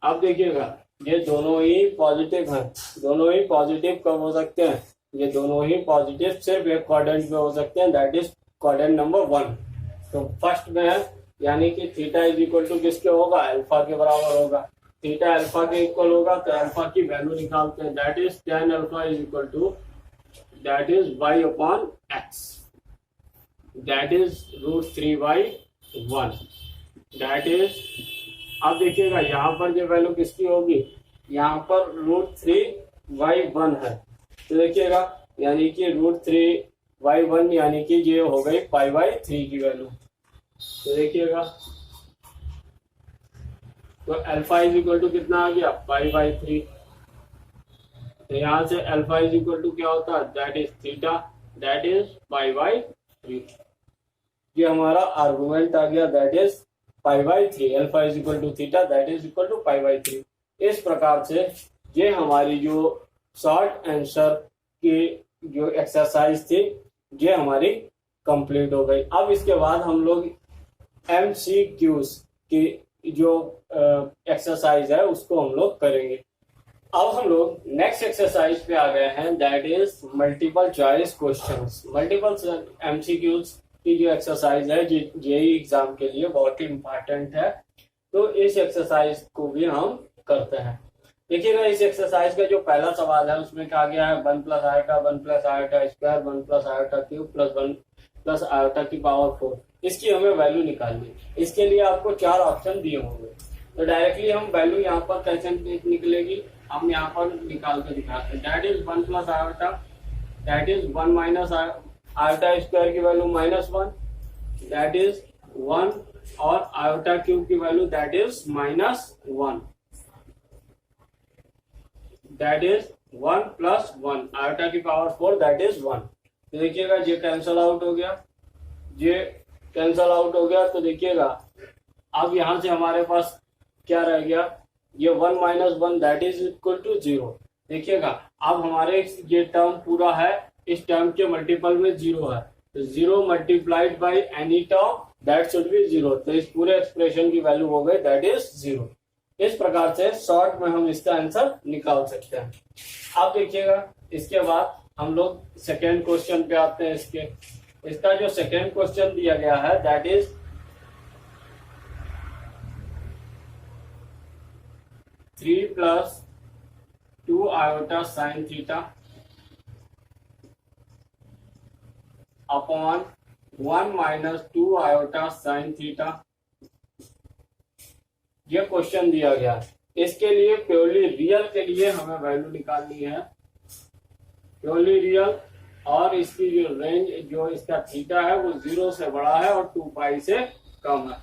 अब देखिएगा ये दोनों ही पॉजिटिव हैं, दोनों ही पॉजिटिव कब हो सकते हैं, ये दोनों ही पॉजिटिव सिर्फ एक क्वाड्रेंट में हो सकते हैं, दैट इज क्वाड्रेंट नंबर 1। तो फर्स्ट में है यानी कि थीटा इज इक्वल टू किसके होगा, अल्फा के बराबर होगा। थीटा अल्फा के इक्वल होगा तो अल्फा की वैल्यू निकालते हैं, that is tan alpha is equal to that is y/x, that is √3/1, that is. अब देखिएगा यहाँ पर जो वैल्यू किसकी होगी, यहाँ पर √3/1 है, तो देखिएगा यानी कि √3/1 यानी कि ये हो गई π/3 की वैल्यू। तो देखिएगा तो अल्फा इज इक्वल टू कितना आ गया, π/3। तो यहाँ से अल्फा इज इक्वल टू क्या होता है, that is theta, that is π/3। ये हमारा आर्गुमेंट आ गया, that is π/3, alpha is equal to theta that is equal to π/3। इस प्रकार से ये हमारी जो शॉर्ट आंसर की जो एक्सरसाइज थी ये हमारी कंप्लीट हो गई। अब इसके बाद हम लोग MCQs की जो एक्सरसाइज है उसको हम लोग करेंगे। अब हम लोग नेक्स्ट एक्सरसाइज पे आ गए हैं, that is multiple choice questions. Multiple MCQs की जो एक्सरसाइज है जेईई एग्जाम के लिए बहुत ही इम्पोर्टेंट है, तो इस एक्सरसाइज को भी हम करते हैं। देखिएगा इस एक्सरसाइज का जो पहला सवाल है उसमें कहा गया है 1 + iota 1 + iota square 1 + iota cube plus 1 + iota की पावर 4, इसकी हमें वैल्यू निकालनी है। इसके लिए आपको 4 ऑप्शन दिए होंगे, तो डायरेक्टली हम वैल्यू यहाँ पर कैसे निकलेगी, हम यहाँ पर निकाल के दिखाते हैं। That is 1 + iota, that is 1 - iota square की वैल्यू -1, दैट इज 1 और आयोटा क्यूब की value that is -1, that is 1 + 1 iota की पावर 4 दैट इज 1। तो देखिएगा ये कैंसल आउट हो गया, ये कैंसल आउट हो गया। तो देखिएगा अब यहां से हमारे पास क्या रह गया, ये 1 - 1 दैट इज इक्वल टू 0। देखिएगा अब हमारे ये टर्म पूरा है, इस टर्म के मल्टीपल में 0 है, तो 0 multiplied by any term that should be 0, तो इस पूरे एक्सप्रेशन की वैल्यू हो गई दैट इज 0। इस प्रकार से शॉर्ट में हम इसका आंसर निकाल सकते हैं। अब देखिएगा इसके बाद हम लोग सेकेंड क्वेश्चन पे आते हैं। इसका जो सेकेंड क्वेश्चन दिया गया है that is 3 + 2 iota sin theta upon 1 - 2 iota sin theta, ये क्वेश्चन दिया गया। इसके लिए प्योरली रियल के लिए हमें वैल्यू निकालनी है, प्योरली रियल, और इसकी जो रेंज जो इसका थीटा है वो 0 से बड़ा है और 2π से कम है।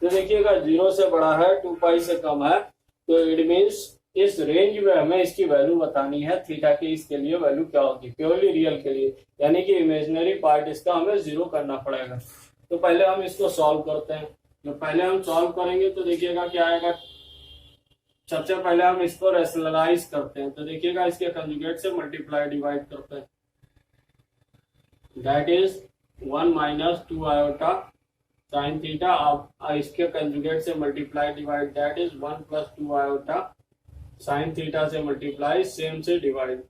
तो देखिएगा 0 से बड़ा है 2π से कम है, तो इट मीन्स इस रेंज में हमें इसकी वैल्यू बतानी है थीटा की। इसके लिए वैल्यू क्या होगी प्योरली रियल के लिए, यानी कि इमेजिनरी पार्ट इसका हमें 0 करना पड़ेगा। तो पहले हम इसको सॉल्व करते हैं। तो पहले हम सॉल्व करेंगे तो देखिएगा क्या आएगा, सबसे पहले हम इसको रैशनलाइज करते हैं। तो देखिएगा इसके कंजुगेट से मल्टीप्लाई डिवाइड करते हैं, that is 1 - 2 iota sin theta. अब इसके कंजुगेट से multiply divide, that is 1 + 2 iota sin theta से मल्टीप्लाई, सेम से डिवाइड।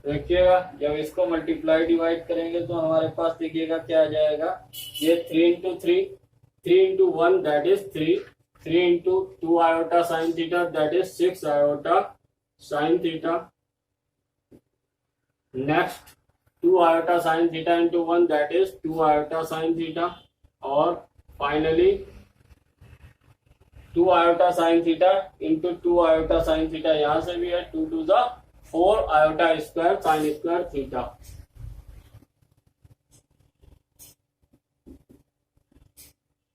देखिएगा जब इसको मल्टीप्लाई डिवाइड करेंगे तो हमारे पास देखिएगा क्या आ जाएगा, ये 3 × 3 3 × 1 that is 3 3 × 2 iota sin theta that is 6 iota sin theta. Next 2 iota sin theta × 1 that is 2 iota sin theta, और finally 2 iota sin theta × 2 iota sin theta, यहां से भी है 2 × 2 = 4 iota square sin square theta.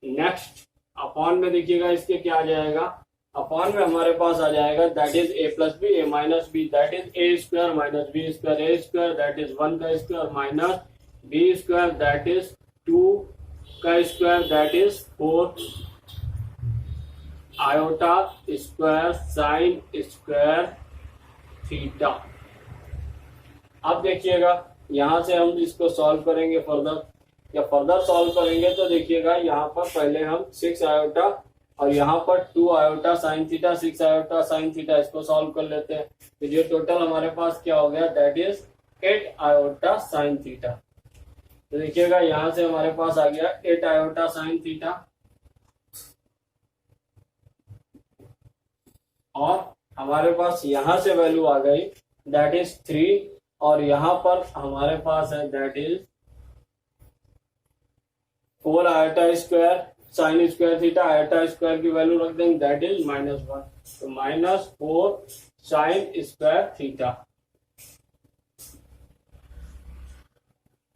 Next upon में देखिएगा इसके क्या आ जाएगा, अपॉन में हमारे पास आ जाएगा that is a + b a - b that is a² - b² a² that is 1 का square minus b² that is 2 का square that is 4 iota square sine square theta. अब देखिएगा यहाँ से हम इसको सॉल्व करेंगे फर्दर, या फर्दर सॉल्व करेंगे तो देखिएगा यहाँ पर पहले हम 6 आयोटा और यहाँ पर 2 iota sine theta 6 iota sine theta इसको सॉल्व कर लेते हैं। तो ये टोटल हमारे पास क्या हो गया, that is 8 iota sine theta. तो देखिएगा यहाँ से हमारे पास आ गया 8 आयोटा साइन थीटा और हमारे पास यहाँ से वैल्यू आ गई दैट इज 3 और यहाँ पर हमारे पास है that is 4 iota square sine square theta. Iota square की वैल्यू रख देंगे दैट इज -1, तो -4 साइन स्क्वायर थीटा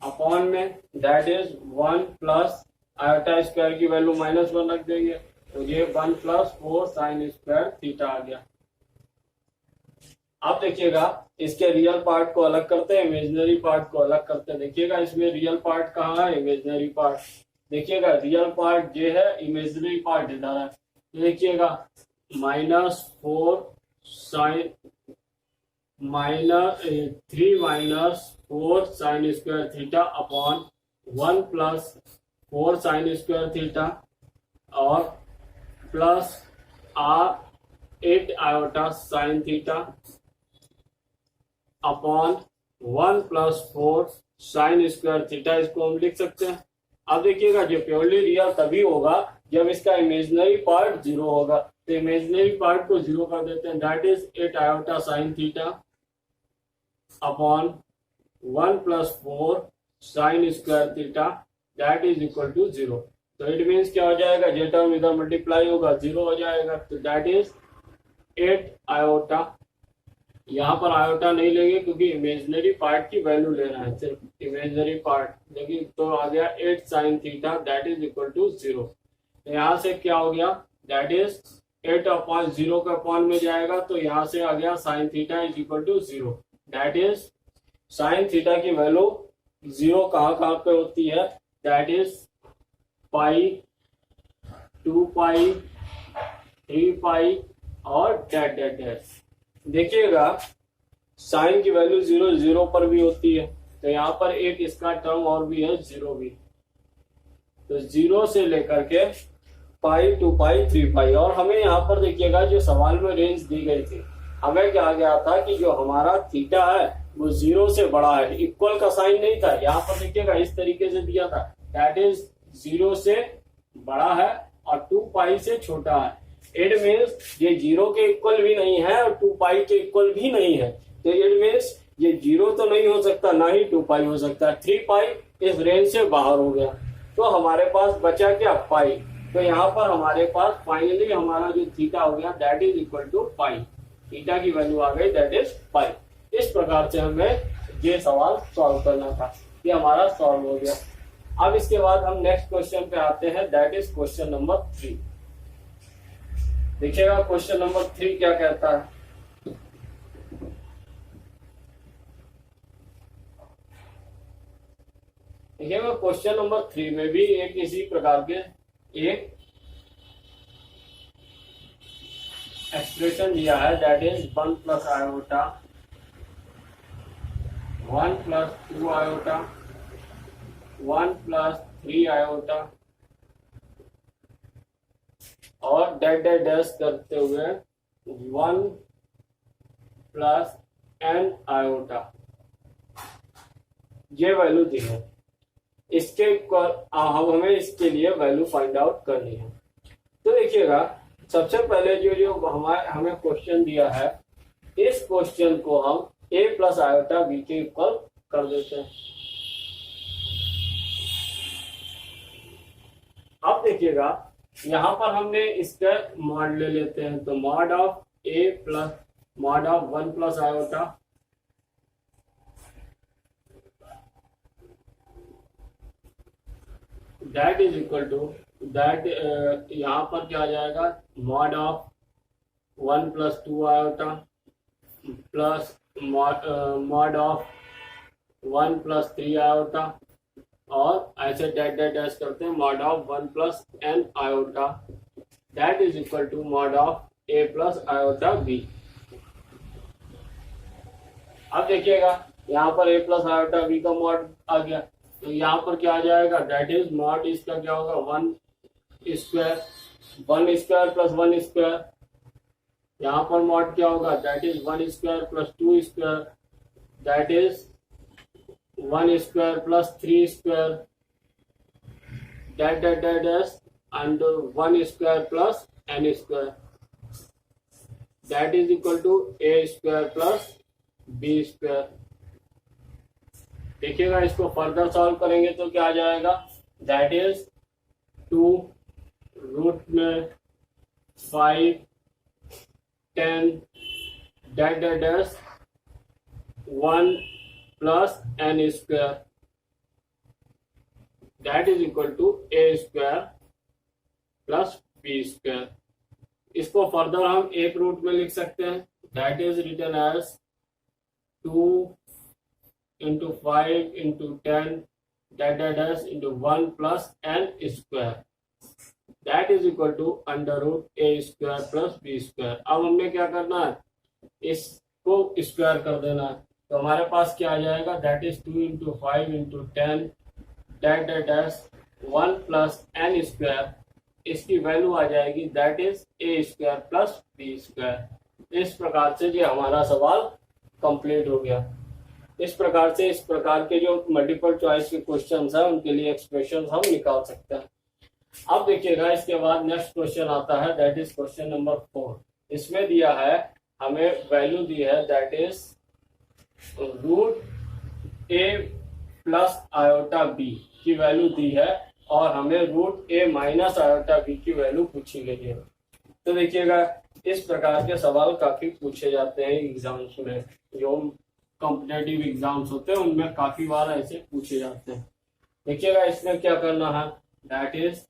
अपॉन में that is 1 plus iota square की वैल्यू -1 रख देंगे, तो ये 1 प्लस 4 साइन स्क्वायर थीटा आ गया। अब देखिएगा इसके रियल पार्ट को अलग करते हैं, इमेजिनरी पार्ट को अलग करते हैं। देखिएगा इसमें रियल पार्ट कहाँ है, इमेजिनरी पार्ट। देखिएगा रियल पार्ट ये है, इमेजिनरी पार्ट इधर है। तो देखिएगा -4 sine -3 -4 sine square theta upon 1 plus 4 sine square theta और plus R8 iota sine theta upon 1 plus 4 sine square theta, इसको हम लिख सकते हैं। अब देखिएगा जो प्योरली रियल तभी होगा जब इसका इमेजिनरी पार्ट 0 होगा, तो इमेजिनरी पार्ट को 0 कर देते हैं, that is 8 iota sine theta upon 1 plus 4 sine square theta that is equal to 0। तो इट मीन्स क्या हो जाएगा, ये टर्म इधर मल्टीप्लाई होगा 0 हो जाएगा, तो दैट इज 8 आयोटा। यहाँ पर आयोटा नहीं लेंगे क्योंकि इमेजिनरी पार्ट की वैल्यू ले रहे हैं, सिर्फ इमेजिनरी पार्ट देखिए, तो आ गया 8 sine theta that is equal to 0। तो यहाँ से क्या हो गया, दैट इज 8 अपॉन 0 के अपॉन में जाएगा, तो यहाँ से आ गया sine theta is equal to 0। That is sine theta की वैल्यू 0 कहाँ पे होती है, दैट इज पाई, 2 पाई, 3 पाई और डैट डैट डैट। देखिएगा साइन की वैल्यू 0 पर भी होती है, तो यहाँ पर एक इसका टर्म और भी है 0 भी, तो 0 से लेकर के पाई, 2 पाई, 3 पाई। और हमें यहाँ पर देखिएगा जो सवाल में रेंज दी गई थी, हमें क्या गया था कि जो हमारा थीटा है वो 0 से बड़ा है, इक्वल का साइन नहीं था। यहाँ पर देखिएगा इस तरीके से दिया था, दैट इज 0 से बड़ा है और 2 पाई से छोटा है। इट मीन्स ये 0 के इक्वल भी नहीं है और 2 पाई के इक्वल भी नहीं है, तो इट मीन्स ये 0 तो नहीं हो सकता, ना ही 2 पाई हो सकता है। 3 पाई इस रेंज से बाहर हो गया, तो हमारे पास बचा क्या, पाई। तो यहाँ पर हमारे पास फाइनली हमारा जो थीटा हो गया that is equal to pi, theta की वैल्यू आ गई दैट इज पाई। इस प्रकार से हमें ये सवाल सॉल्व करना था, ये हमारा सॉल्व हो गया। अब इसके बाद हम नेक्स्ट क्वेश्चन पे आते हैं, दैट इज क्वेश्चन नंबर 3। देखिएगा क्वेश्चन नंबर 3 क्या कहता है। देखिएगा क्वेश्चन नंबर 3 में भी एक इसी प्रकार के एक एक्सप्रेशन दिया है, that is 1 plus iota, 1 plus 2 iota, 1 plus 3 iota और डैट डैट डैश करते हुए 1 प्लस n आयोटा, ये वैल्यू दी है। इसके हमें इसके लिए वैल्यू फाइंड आउट करनी है। तो देखिएगा सबसे पहले जो हमें क्वेश्चन दिया है, इस क्वेश्चन को हम a प्लस आयोटा b के इक्वल कर देते हैं। अब देखिएगा यहाँ पर हमने इसका मॉड ले लेते हैं, तो mod of a plus mod of 1 plus iota that is equal to that, यहाँ पर क्या आ जाएगा, mod of 1 plus 2 iota plus mod of 1 plus 3 iota और ऐसे डैट डैट डैश करते हैं mod of 1 plus n iota that is equal to mod of a plus iota b. अब देखिएगा यहाँ पर ए प्लस आयोटा बी का मॉड आ गया, तो यहाँ पर क्या आ जाएगा, दैट इज मॉड इसका क्या होगा, one square plus one square. यहाँ पर मॉड क्या होगा, that is one square plus two square, that is one square plus three square, that is and one square plus n square, that is equal to a square plus b square. देखिएगा इसको फर्दर सॉल्व करेंगे तो क्या आ जाएगा, दैट इज टू रूट में 5 10 that is 1 plus n square, that is equal to a square plus b square. इसको फर्दर हम एक रूट में लिख सकते हैं, that is written as 2 into 5 into 10 that is into 1 plus n square, that is equal to under root a square plus b square। अब हमने क्या करना है, इसको स्क्वायर कर देना है, तो हमारे पास क्या आ जाएगा, that is 2 into 5 into 10 that is 1 plus n square, इसकी वैल्यू आ जाएगी that is a square plus b square। इस प्रकार से ये हमारा सवाल कंप्लीट हो गया। इस प्रकार से इस प्रकार के जो मल्टीपल चॉइस के क्वेश्चंस हैं उनके लिए एक्सप्रेशन हम निकाल सकते हैं। अब देखिएगा इसके बाद नेक्स्ट क्वेश्चन आता है, दैट इज क्वेश्चन नंबर 4। इसमें दिया है, हमें वैल्यू दी है that is root a plus iota b की वैल्यू दी है और हमें root a minus iota b की वैल्यू पूछी गई है। तो देखिएगा इस प्रकार के सवाल काफी पूछे जाते हैं एग्जाम्स में, जो कॉम्पिटेटिव एग्जाम्स होते हैं उनमें काफी बार ऐसे पूछे जाते हैं। देखिएगा इसमें क्या करना है, that is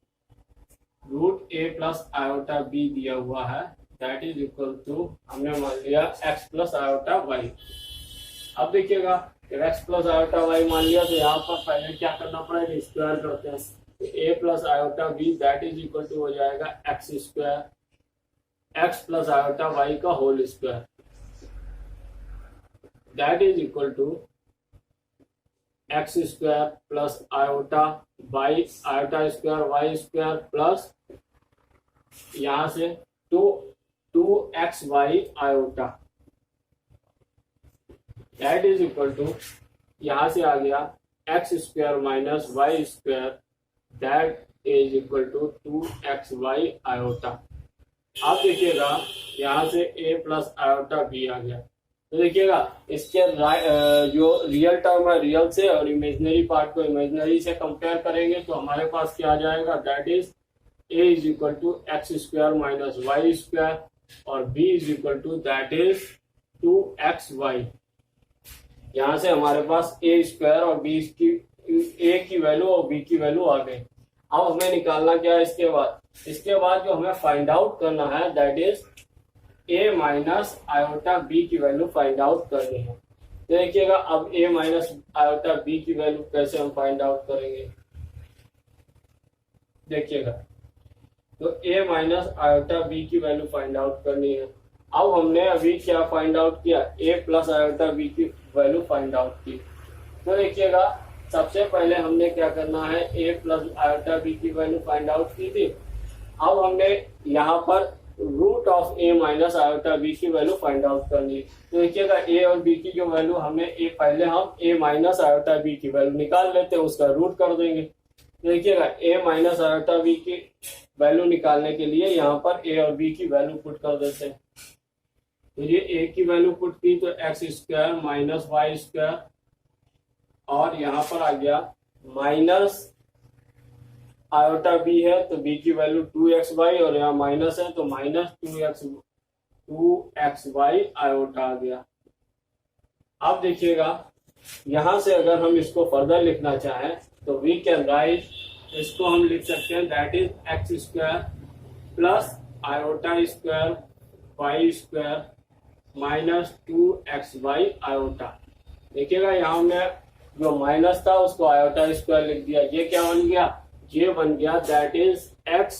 root a plus iota b दिया हुआ है, दैट इज इक्वल टू हमने मान लिया एक्स प्लस आयोटा वाई। अब देखिएगा एक्स प्लस आयोटा वाई मान लिया, तो यहाँ पर पहले क्या करना पड़ेगा, स्क्वायर करते हैं, a plus iota b that is equal to हो जाएगा x square x plus iota y का whole square, that is equal to x square plus iota y iota square y square plus यहाँ से 2xy iota, that is equal to यहाँ से आ गया x square minus y square that is equal to 2xy iota। अब देखिएगा यहाँ से a प्लस आयोटा b आ गया, तो देखिएगा इसके जो रियल टर्म है रियल से और इमेजिनरी पार्ट को इमेजिनरी से कंपेयर करेंगे तो हमारे पास क्या आ जाएगा, that is a is equal to x square minus y square और b is equal to that is 2xy। यहाँ से हमारे पास a स्क्वायर और b की a की वैल्यू और b की वैल्यू आ गई। अब हमें निकालना क्या है इसके बाद जो हमें फाइंड आउट करना है that is a minus iota b की वैल्यू फाइंड आउट करनी है। तो देखिएगा अब a माइनस आयोटा b की वैल्यू कैसे हम फाइंड आउट करेंगे, देखिएगा तो a माइनस आयोटा b की वैल्यू फाइंड आउट करनी है। अब हमने अभी क्या फाइंड आउट किया, a प्लस आयोटा b की वैल्यू फाइंड आउट की। तो देखिएगा सबसे पहले हमने क्या करना है, a प्लस आयोटा b की वैल्यू फाइंड आउट की थी। अब हमने यहाँ पर root of a minus iota b की वैल्यू फाइंड आउट करनी है। तो देखिएगा a और b की जो वैल्यू हमें पहले हम a माइनस आयोटा b की वैल्यू निकाल लेते हैं, उसका रूट कर देंगे। तो देखिएगा a माइनस आयोटा b की वैल्यू निकालने के लिए यहाँ पर a और b की वैल्यू पुट कर देते हैं। तो ये a की वैल्यू पुट की तो x square minus y square और यहाँ पर आ गया माइनस आयोटा b है तो b की वैल्यू 2xy और यहाँ माइनस है तो माइनस 2xy आयोटा आ गया। अब देखिएगा यहाँ से अगर हम इसको फर्दर लिखना चाहें तो वी कैन राइट, इसको हम लिख सकते हैं that is x square plus iota square y square minus 2xy iota. देखिएगा यहाँ में जो माइनस था उसको आयोटा स्क्वायर लिख दिया, ये क्या बन गया, ये बन गया that is x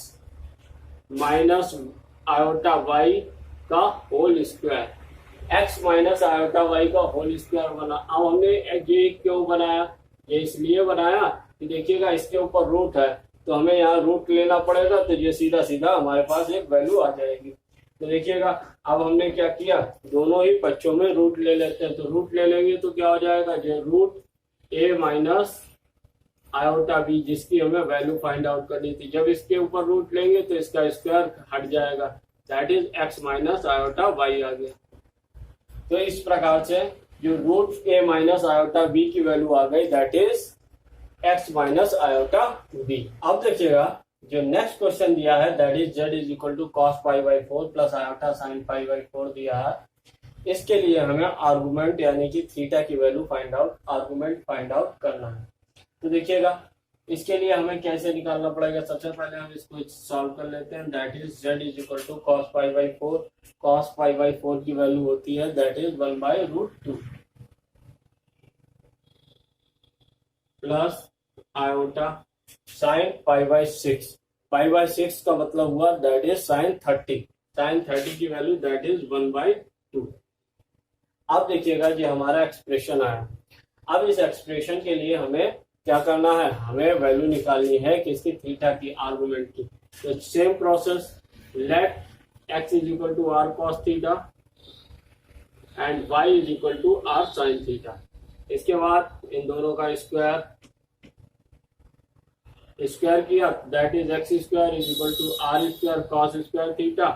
minus iota y का whole square, x minus iota y का होल स्क्वायर बना। अब हमने ये क्यों बनाया, ये इसलिए बनाया कि देखिएगा इसके ऊपर रूट है तो हमें यहाँ रूट लेना पड़ेगा, तो ये सीधा सीधा हमारे पास एक वैल्यू आ जाएगी। तो देखिएगा अब हमने क्या किया, दोनों ही बच्चों में रूट ले लेते हैं। तो रूट ले लेंगे तो क्या हो जाएगा, जो root a minus iota B, जिसकी हमें वैल्यू फाइंड आउट करनी थी। जब इसके ऊपर रूट लेंगे तो इसका स्क्वायर हट जाएगा, that is x minus iota y आ गया। तो इस प्रकार से जो root a minus iota b की वैल्यू आ गई, that is x minus iota b. अब देखिएगा जो नेक्स्ट क्वेश्चन दिया है, that is z is equal to cos pi by 4 plus iota sine pi by 4 दिया है। इसके लिए हमें आर्गुमेंट यानी कि थीटा की वैल्यू आर्गुमेंट फाइंड आउट करना है। तो देखिएगा इसके लिए हमें कैसे निकालना पड़ेगा, सबसे पहले हम इसको सॉल्व कर लेते हैं। That is z is equal to cos pi by 4, cos pi by 4 की वैल्यू होती है that is 1/√2 plus iota sine pi by 6, pi by 6 का मतलब हुआ दैट इज साइन 30, साइन 30 की वैल्यू दैट इज 1/2। अब देखिएगा ये हमारा एक्सप्रेशन आया। अब इस एक्सप्रेशन के लिए हमें क्या करना है, हमें वैल्यू निकालनी है किसकी, थीटा की, आर्गुमेंट की। तो same process, let x is equal to r cos theta and y is equal to r sine theta. इसके बाद इन दोनों का स्क्वायर किया, that is x square is equal to r square cos square theta.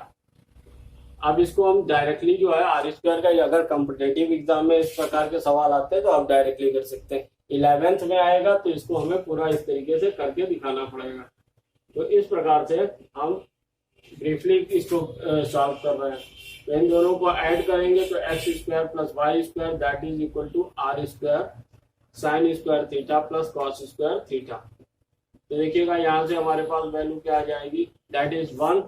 अब इसको हम डायरेक्टली जो है आर स्क्वायर का, अगर कॉम्पिटेटिव एग्जाम में इस प्रकार के सवाल आते हैं तो आप डायरेक्टली कर सकते हैं। 11th में आएगा तो इसको हमें पूरा इस तरीके से करके दिखाना पड़ेगा। तो इस प्रकार से हम ब्रीफली इसको सॉल्व कर रहे हैं। तो इन दोनों को ऐड करेंगे तो x square plus Y square that is equal to r square sine square theta plus cos square theta. तो देखिएगा यहाँ से हमारे पास वैल्यू क्या आ जाएगी, दैट इज 1।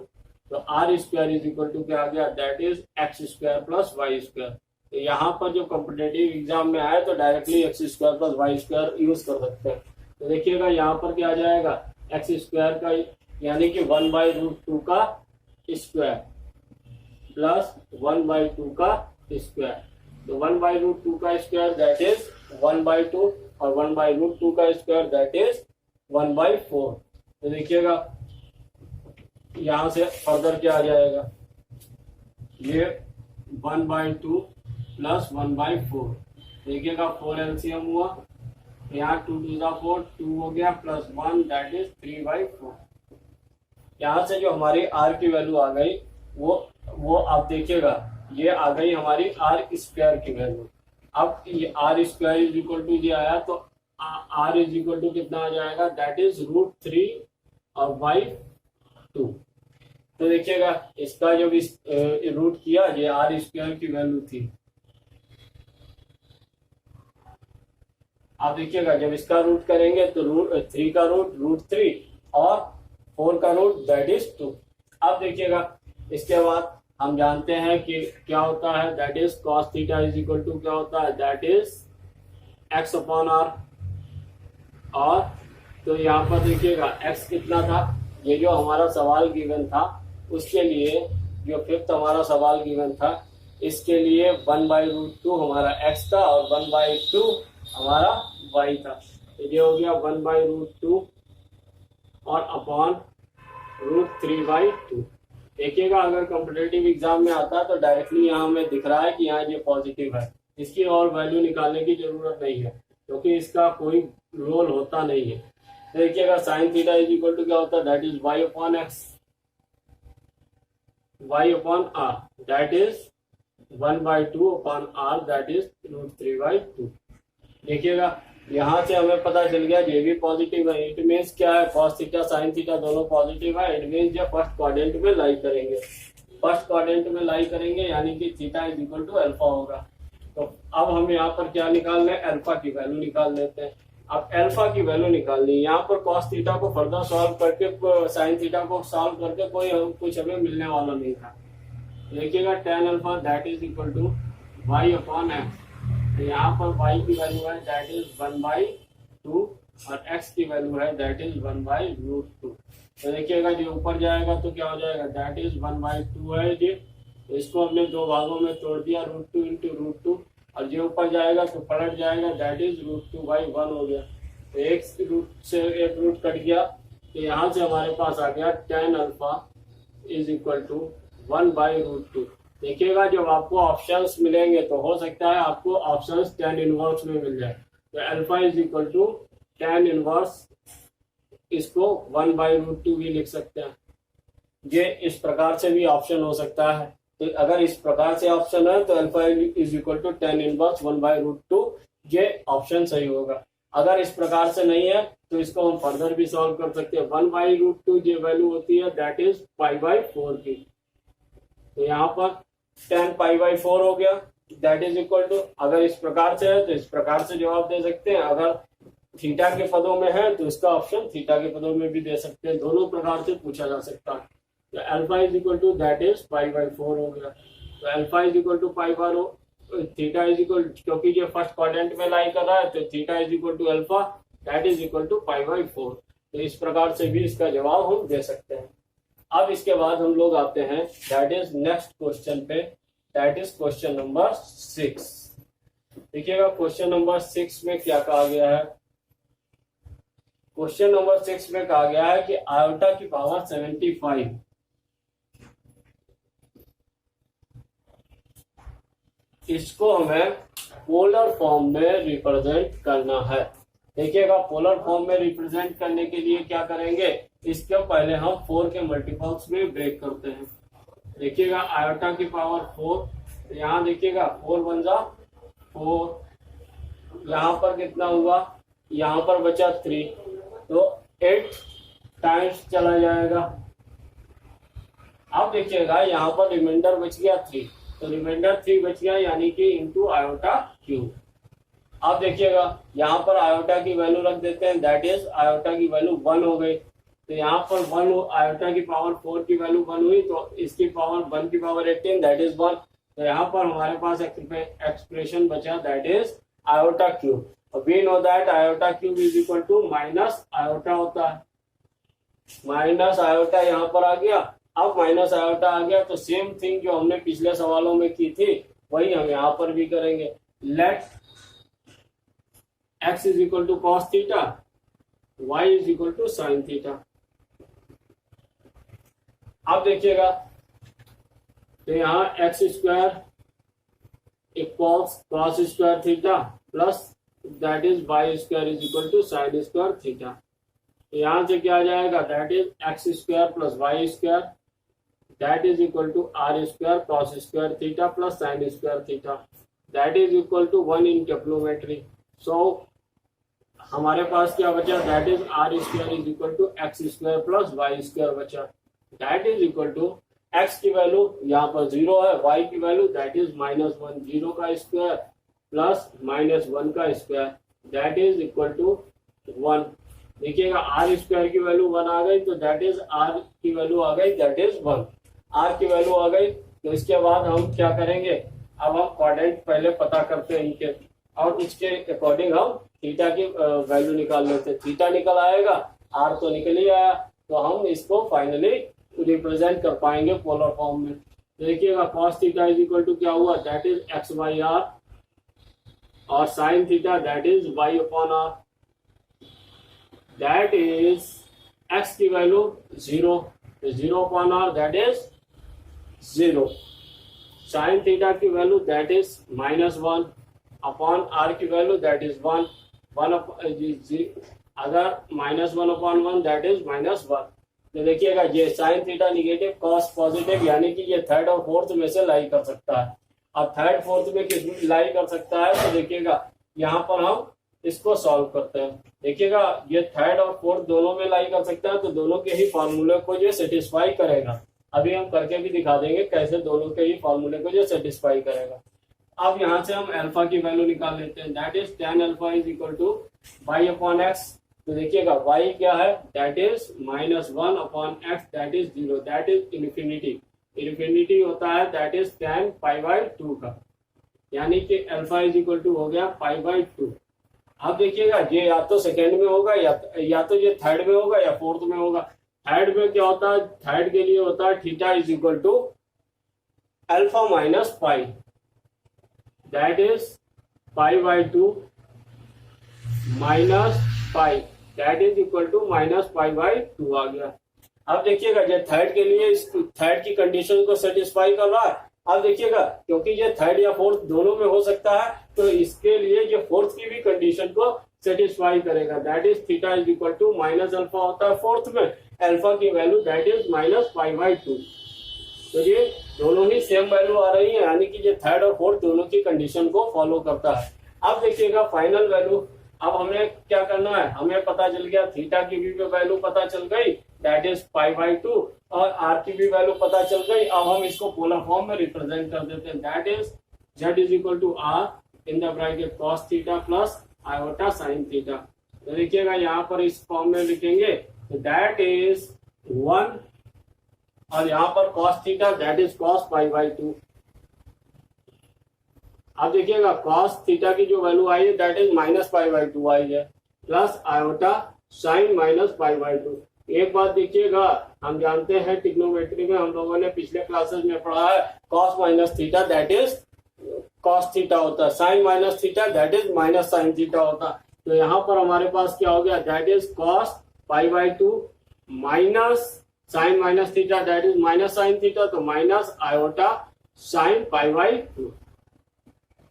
तो r square is equal to क्या आ गया, that is x square plus Y square. तो यहाँ पर जो कॉम्पिटेटिव एग्जाम में आए तो directly x square plus Y square use कर सकते हैं। तो देखिएगा यहाँ पर क्या आ जाएगा, एक्स स्क्वायर का यानी कि 1/√2 का स्क्वायर प्लस 1/2 का स्क्वायर। तो 1/√2 का स्क्वायर दैट इज 1/2 और 1/√2 का स्क्वायर दैट इज 1/4। तो देखिएगा यहां से फर्दर क्या आ जाएगा, ये 1/2 प्लस 1/4। देखिएगा 4 एलसीएम हुआ, यहाँ 2 टू द 4 2 हो गया प्लस 1 दैट इज 3/4। यहाँ से जो हमारी आर की वैल्यू आ गई वो आप देखिएगा ये आ गई हमारी आर स्क्वायर की वैल्यू। अब ये r square is equal to ये आया तो आर इज इक्वल टू कितना आ जाएगा, दैट इज √3 और /2। तो देखिएगा इसका जब इस रूट किया, ये आर स्क्वायर की वैल्यू थी। आप देखिएगा जब इसका रूट करेंगे तो √3 का रूट √3 और 4 का रूट दैट इज 2। अब देखिएगा इसके बाद हम जानते हैं कि क्या होता है, that is cos theta is equal to क्या होता है, दैट इज x/r। और तो यहाँ पर देखिएगा x कितना था, ये जो हमारा सवाल गिवन था उसके लिए, जो 5th हमारा सवाल गिवन था इसके लिए 1/√2 हमारा x था और 1/2 हमारा y था। तो ये हो गया 1/√2 और अपॉन √3/2। देखिएगा अगर कॉम्पिटेटिव एग्जाम में आता है तो डायरेक्टली यहाँ हमें दिख रहा है कि यहाँ ये पॉजिटिव है, इसकी और वैल्यू निकालने की जरूरत नहीं है क्योंकि इसका कोई रोल होता नहीं है। देखिएगा sine theta is equal to क्या होता है, that is y/x y/r that is 1/2 upon r that is √3/2। देखिएगा यहाँ से हमें पता चल गया ये भी पॉजिटिव है। इट मीन्स क्या है, कॉस थीटा साइन थीटा दोनों पॉजिटिव है। इट मीन्स ये फर्स्ट क्वाड्रेंट में लाई करेंगे, फर्स्ट क्वाड्रेंट में लाई करेंगे यानी कि theta is equal to alpha होगा। तो अब हम यहाँ पर क्या निकाल रहे हैं, अल्फा की वैल्यू निकाल लेते हैं। अब अल्फा की वैल्यू निकालनी है, यहाँ पर कॉस थीटा को फर्दर सॉल्व करके साइन थीटा को सॉल्व करके कोई कुछ हमें मिलने वाला नहीं था। देखिएगा tan alpha that is equal to y/x। तो यहाँ पर y की वैल्यू है दैट इज 1/2 और x की वैल्यू है दैट इज 1/√2। तो देखिएगा जो ऊपर जाएगा तो क्या हो जाएगा, दैट इज 1/2 है जी। तो इसको हमने दो भागों में तोड़ दिया, √2 इंटू √2, और जो ऊपर जाएगा तो पलट जाएगा, दैट इज √2/1 हो गया। तो एक रूट से एक रूट कट गया, तो यहाँ से हमारे पास आ गया tan alpha is equal to 1/√2। देखिएगा जब आपको ऑप्शंस मिलेंगे तो हो सकता है आपको ऑप्शंस tan इनवर्स में मिल जाए। तो alpha is equal to tan inverse, इसको 1/√2 भी लिख सकते हैं। ये इस प्रकार से भी ऑप्शन हो सकता है। तो अगर इस प्रकार से ऑप्शन है तो alpha is equal to tan inverse 1/√2, ये ऑप्शन सही होगा। अगर इस प्रकार से नहीं है तो इसको हम फर्दर भी सॉल्व कर सकते हैं। 1/√2 जो वैल्यू होती है दैट इज π/4 की। तो यहाँ पर tan π/4 हो गया, दैट इज इक्वल टू, अगर इस प्रकार से है तो इस प्रकार से जवाब दे सकते हैं। अगर थीटा के पदों में है तो इसका ऑप्शन थीटा के पदों में भी दे सकते हैं। दोनों प्रकार से पूछा जा सकता है। तो alpha is equal to that is π/4 हो गया। तो alpha is equal to π/4, theta is equal, क्योंकि ये फर्स्ट क्वाड्रेंट में लाई कर रहा है तो theta is equal to alpha that is equal to π/4। तो इस प्रकार से भी इसका जवाब हम दे सकते हैं। अब इसके बाद हम लोग आते हैं दैट इज नेक्स्ट क्वेश्चन पे, दैट इज क्वेश्चन नंबर 6। देखिएगा क्वेश्चन नंबर 6 में क्या कहा गया है। क्वेश्चन नंबर 6 में कहा गया है कि आयोटा की पावर 75 इसको हमें पोलर फॉर्म में रिप्रेजेंट करना है। देखिएगा पोलर फॉर्म में रिप्रेजेंट करने के लिए क्या करेंगे, इसके पहले हम 4 के मल्टीपल्स में ब्रेक करते हैं। देखिएगा आयोटा की पावर 4, यहाँ देखिएगा 4 बन जा 4, यहाँ पर कितना हुआ, यहाँ पर बचा 3, तो 8 टाइम्स चला जाएगा। अब देखिएगा यहाँ पर रिमाइंडर बच गया 3, तो रिमाइंडर 3 बच गया, यानी कि इंटू आयोटा क्यूब। अब देखिएगा यहाँ पर आयोटा की वैल्यू रख देते हैं, दैट इज आयोटा की वैल्यू 1 हो गई। तो यहाँ पर 1 आयोटा की पावर 4 की वैल्यू 1 हुई, तो इसकी पावर 1 की पावर 18 दैट इज 1। तो यहाँ पर हमारे पास एक्सप्रेशन बचा that is iota cube. We know that iota cube is equal to minus iota होता है, माइनस आयोटा यहाँ पर आ गया। अब माइनस आयोटा आ गया तो सेम थिंग जो हमने पिछले सवालों में की थी वही हम यहाँ पर भी करेंगे। Let x is equal to cos theta, y is equal to sine theta. अब देखिएगा तो यहाँ x square equals cos square theta plus that is y square is equal to sine square theta. तो यहाँ से क्या आ जाएगा, that is x square plus Y square that is equal to r square cos square theta plus sine square theta that is equal to 1 in टेप्लोमेट्री। So हमारे पास क्या बचा, that is r square is equal to x square plus Y square बचा, that is equal to x की वैल्यू यहाँ पर 0 है, वाई की वैल्यू दैट इज -1, 0 का स्क्वायर प्लस -1 का square that is equal to 1। देखिएगा आर स्क्वायर की वैल्यू 1 आ गई, तो दैट इज आर की वैल्यू आ गई दैट इज 1, आर की वैल्यू आ गई। तो इसके बाद हम क्या करेंगे, अब हम क्वाड्रेंट पहले पता करते हैं इनके, और इसके अकॉर्डिंग हम थीटा की वैल्यू निकाल लेते हैं। थीटा निकल आएगा, आर तो निकल ही आया, तो हम इसको फाइनली रिप्रेजेंट कर पाएंगे पोलर फॉर्म में। देखिएगा cos theta is equal to क्या हुआ, that is x by r, और sine theta that is y upon r, that is x की वैल्यू 0, तो 0 upon r that is 0, sine theta की value that is -1 upon r की वैल्यू दैट इज 1, अगर -1 अपॉन 1 दैट इज -1। तो देखिएगा ये sine theta negative cos positive, यानी कि ये थर्ड और फोर्थ में से लाई कर सकता है। अब थर्ड फोर्थ में किस में लाई कर सकता है, तो देखिएगा यहाँ पर हम इसको सॉल्व करते हैं। देखिएगा ये थर्ड और फोर्थ दोनों में लाई कर सकता है, तो दोनों के ही फॉर्मूले को जो सेटिस्फाई करेगा। अभी हम करके भी दिखा देंगे कैसे दोनों के ही फॉर्मूले को जो सेटिस्फाई करेगा। अब यहाँ से हम अल्फा की वैल्यू निकाल लेते हैं, that is tan alpha is equal to y upon x. तो देखिएगा y क्या है, that is -1 upon x that is 0, that is infinity, infinity होता है दैट इज tan π/2 का, यानी कि अल्फा इज इक्वल टू हो गया π/2। आप देखिएगा ये या तो सेकेंड में होगा या तो ये थर्ड में होगा या फोर्थ में होगा। थर्ड में क्या होता है, थर्ड के लिए होता है theta is equal to alpha minus pi, that is pi by 2 minus pi, that is equal to minus pi by 2 आ गया। अब देखिएगा ये थर्ड के लिए इस थर्ड की कंडीशन को सेटिस्फाई कर रहा है। अब देखिएगा क्योंकि ये थर्ड या फोर्थ दोनों में हो सकता है, तो इसके लिए ये फोर्थ की भी कंडीशन को सेटिस्फाई करेगा, that is theta is equal to minus alpha होता है फोर्थ में, अल्फा की value that is minus pi by 2। तो ये दोनों ही सेम वैल्यू आ रही है, यानी कि ये थर्ड और फोर्थ दोनों की कंडीशन को फॉलो करता है। अब देखिएगा फाइनल वैल्यू, अब हमें क्या करना है, हमें पता चल गया थीटा की भी वैल्यू पता चल गई, दैट इज पाई बाई 2, और आर की भी वैल्यू पता चल गई। अब हम इसको पोलर फॉर्म में रिप्रेजेंट कर देते हैं, that is z is equal to r in the bracket cos theta plus iota sine theta. तो देखिएगा यहाँ पर इस फॉर्म में लिखेंगे, तो दैट इज 1 और यहाँ पर cos theta that is cos pi by 2। अब देखिएगा कॉस थीटा की जो वैल्यू आई है that is minus pi by 2 आई है, plus iota sign minus pi by 2। एक बात देखिएगा, हम जानते हैं ट्रिग्नोमेट्री में हम लोगों ने पिछले क्लासेस में पढ़ा है cos minus theta that is cos theta होता है, sine minus theta that is minus sine theta होता है। तो यहाँ पर हमारे पास क्या हो गया, that is cos pi by 2 minus sine minus theta that is minus sine theta, तो minus iota sine pi by 2।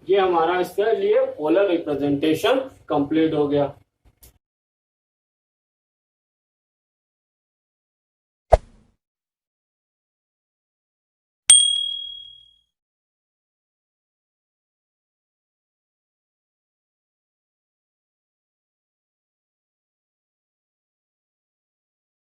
ये हमारा इसके लिए पोलर रिप्रेजेंटेशन कंप्लीट हो गया।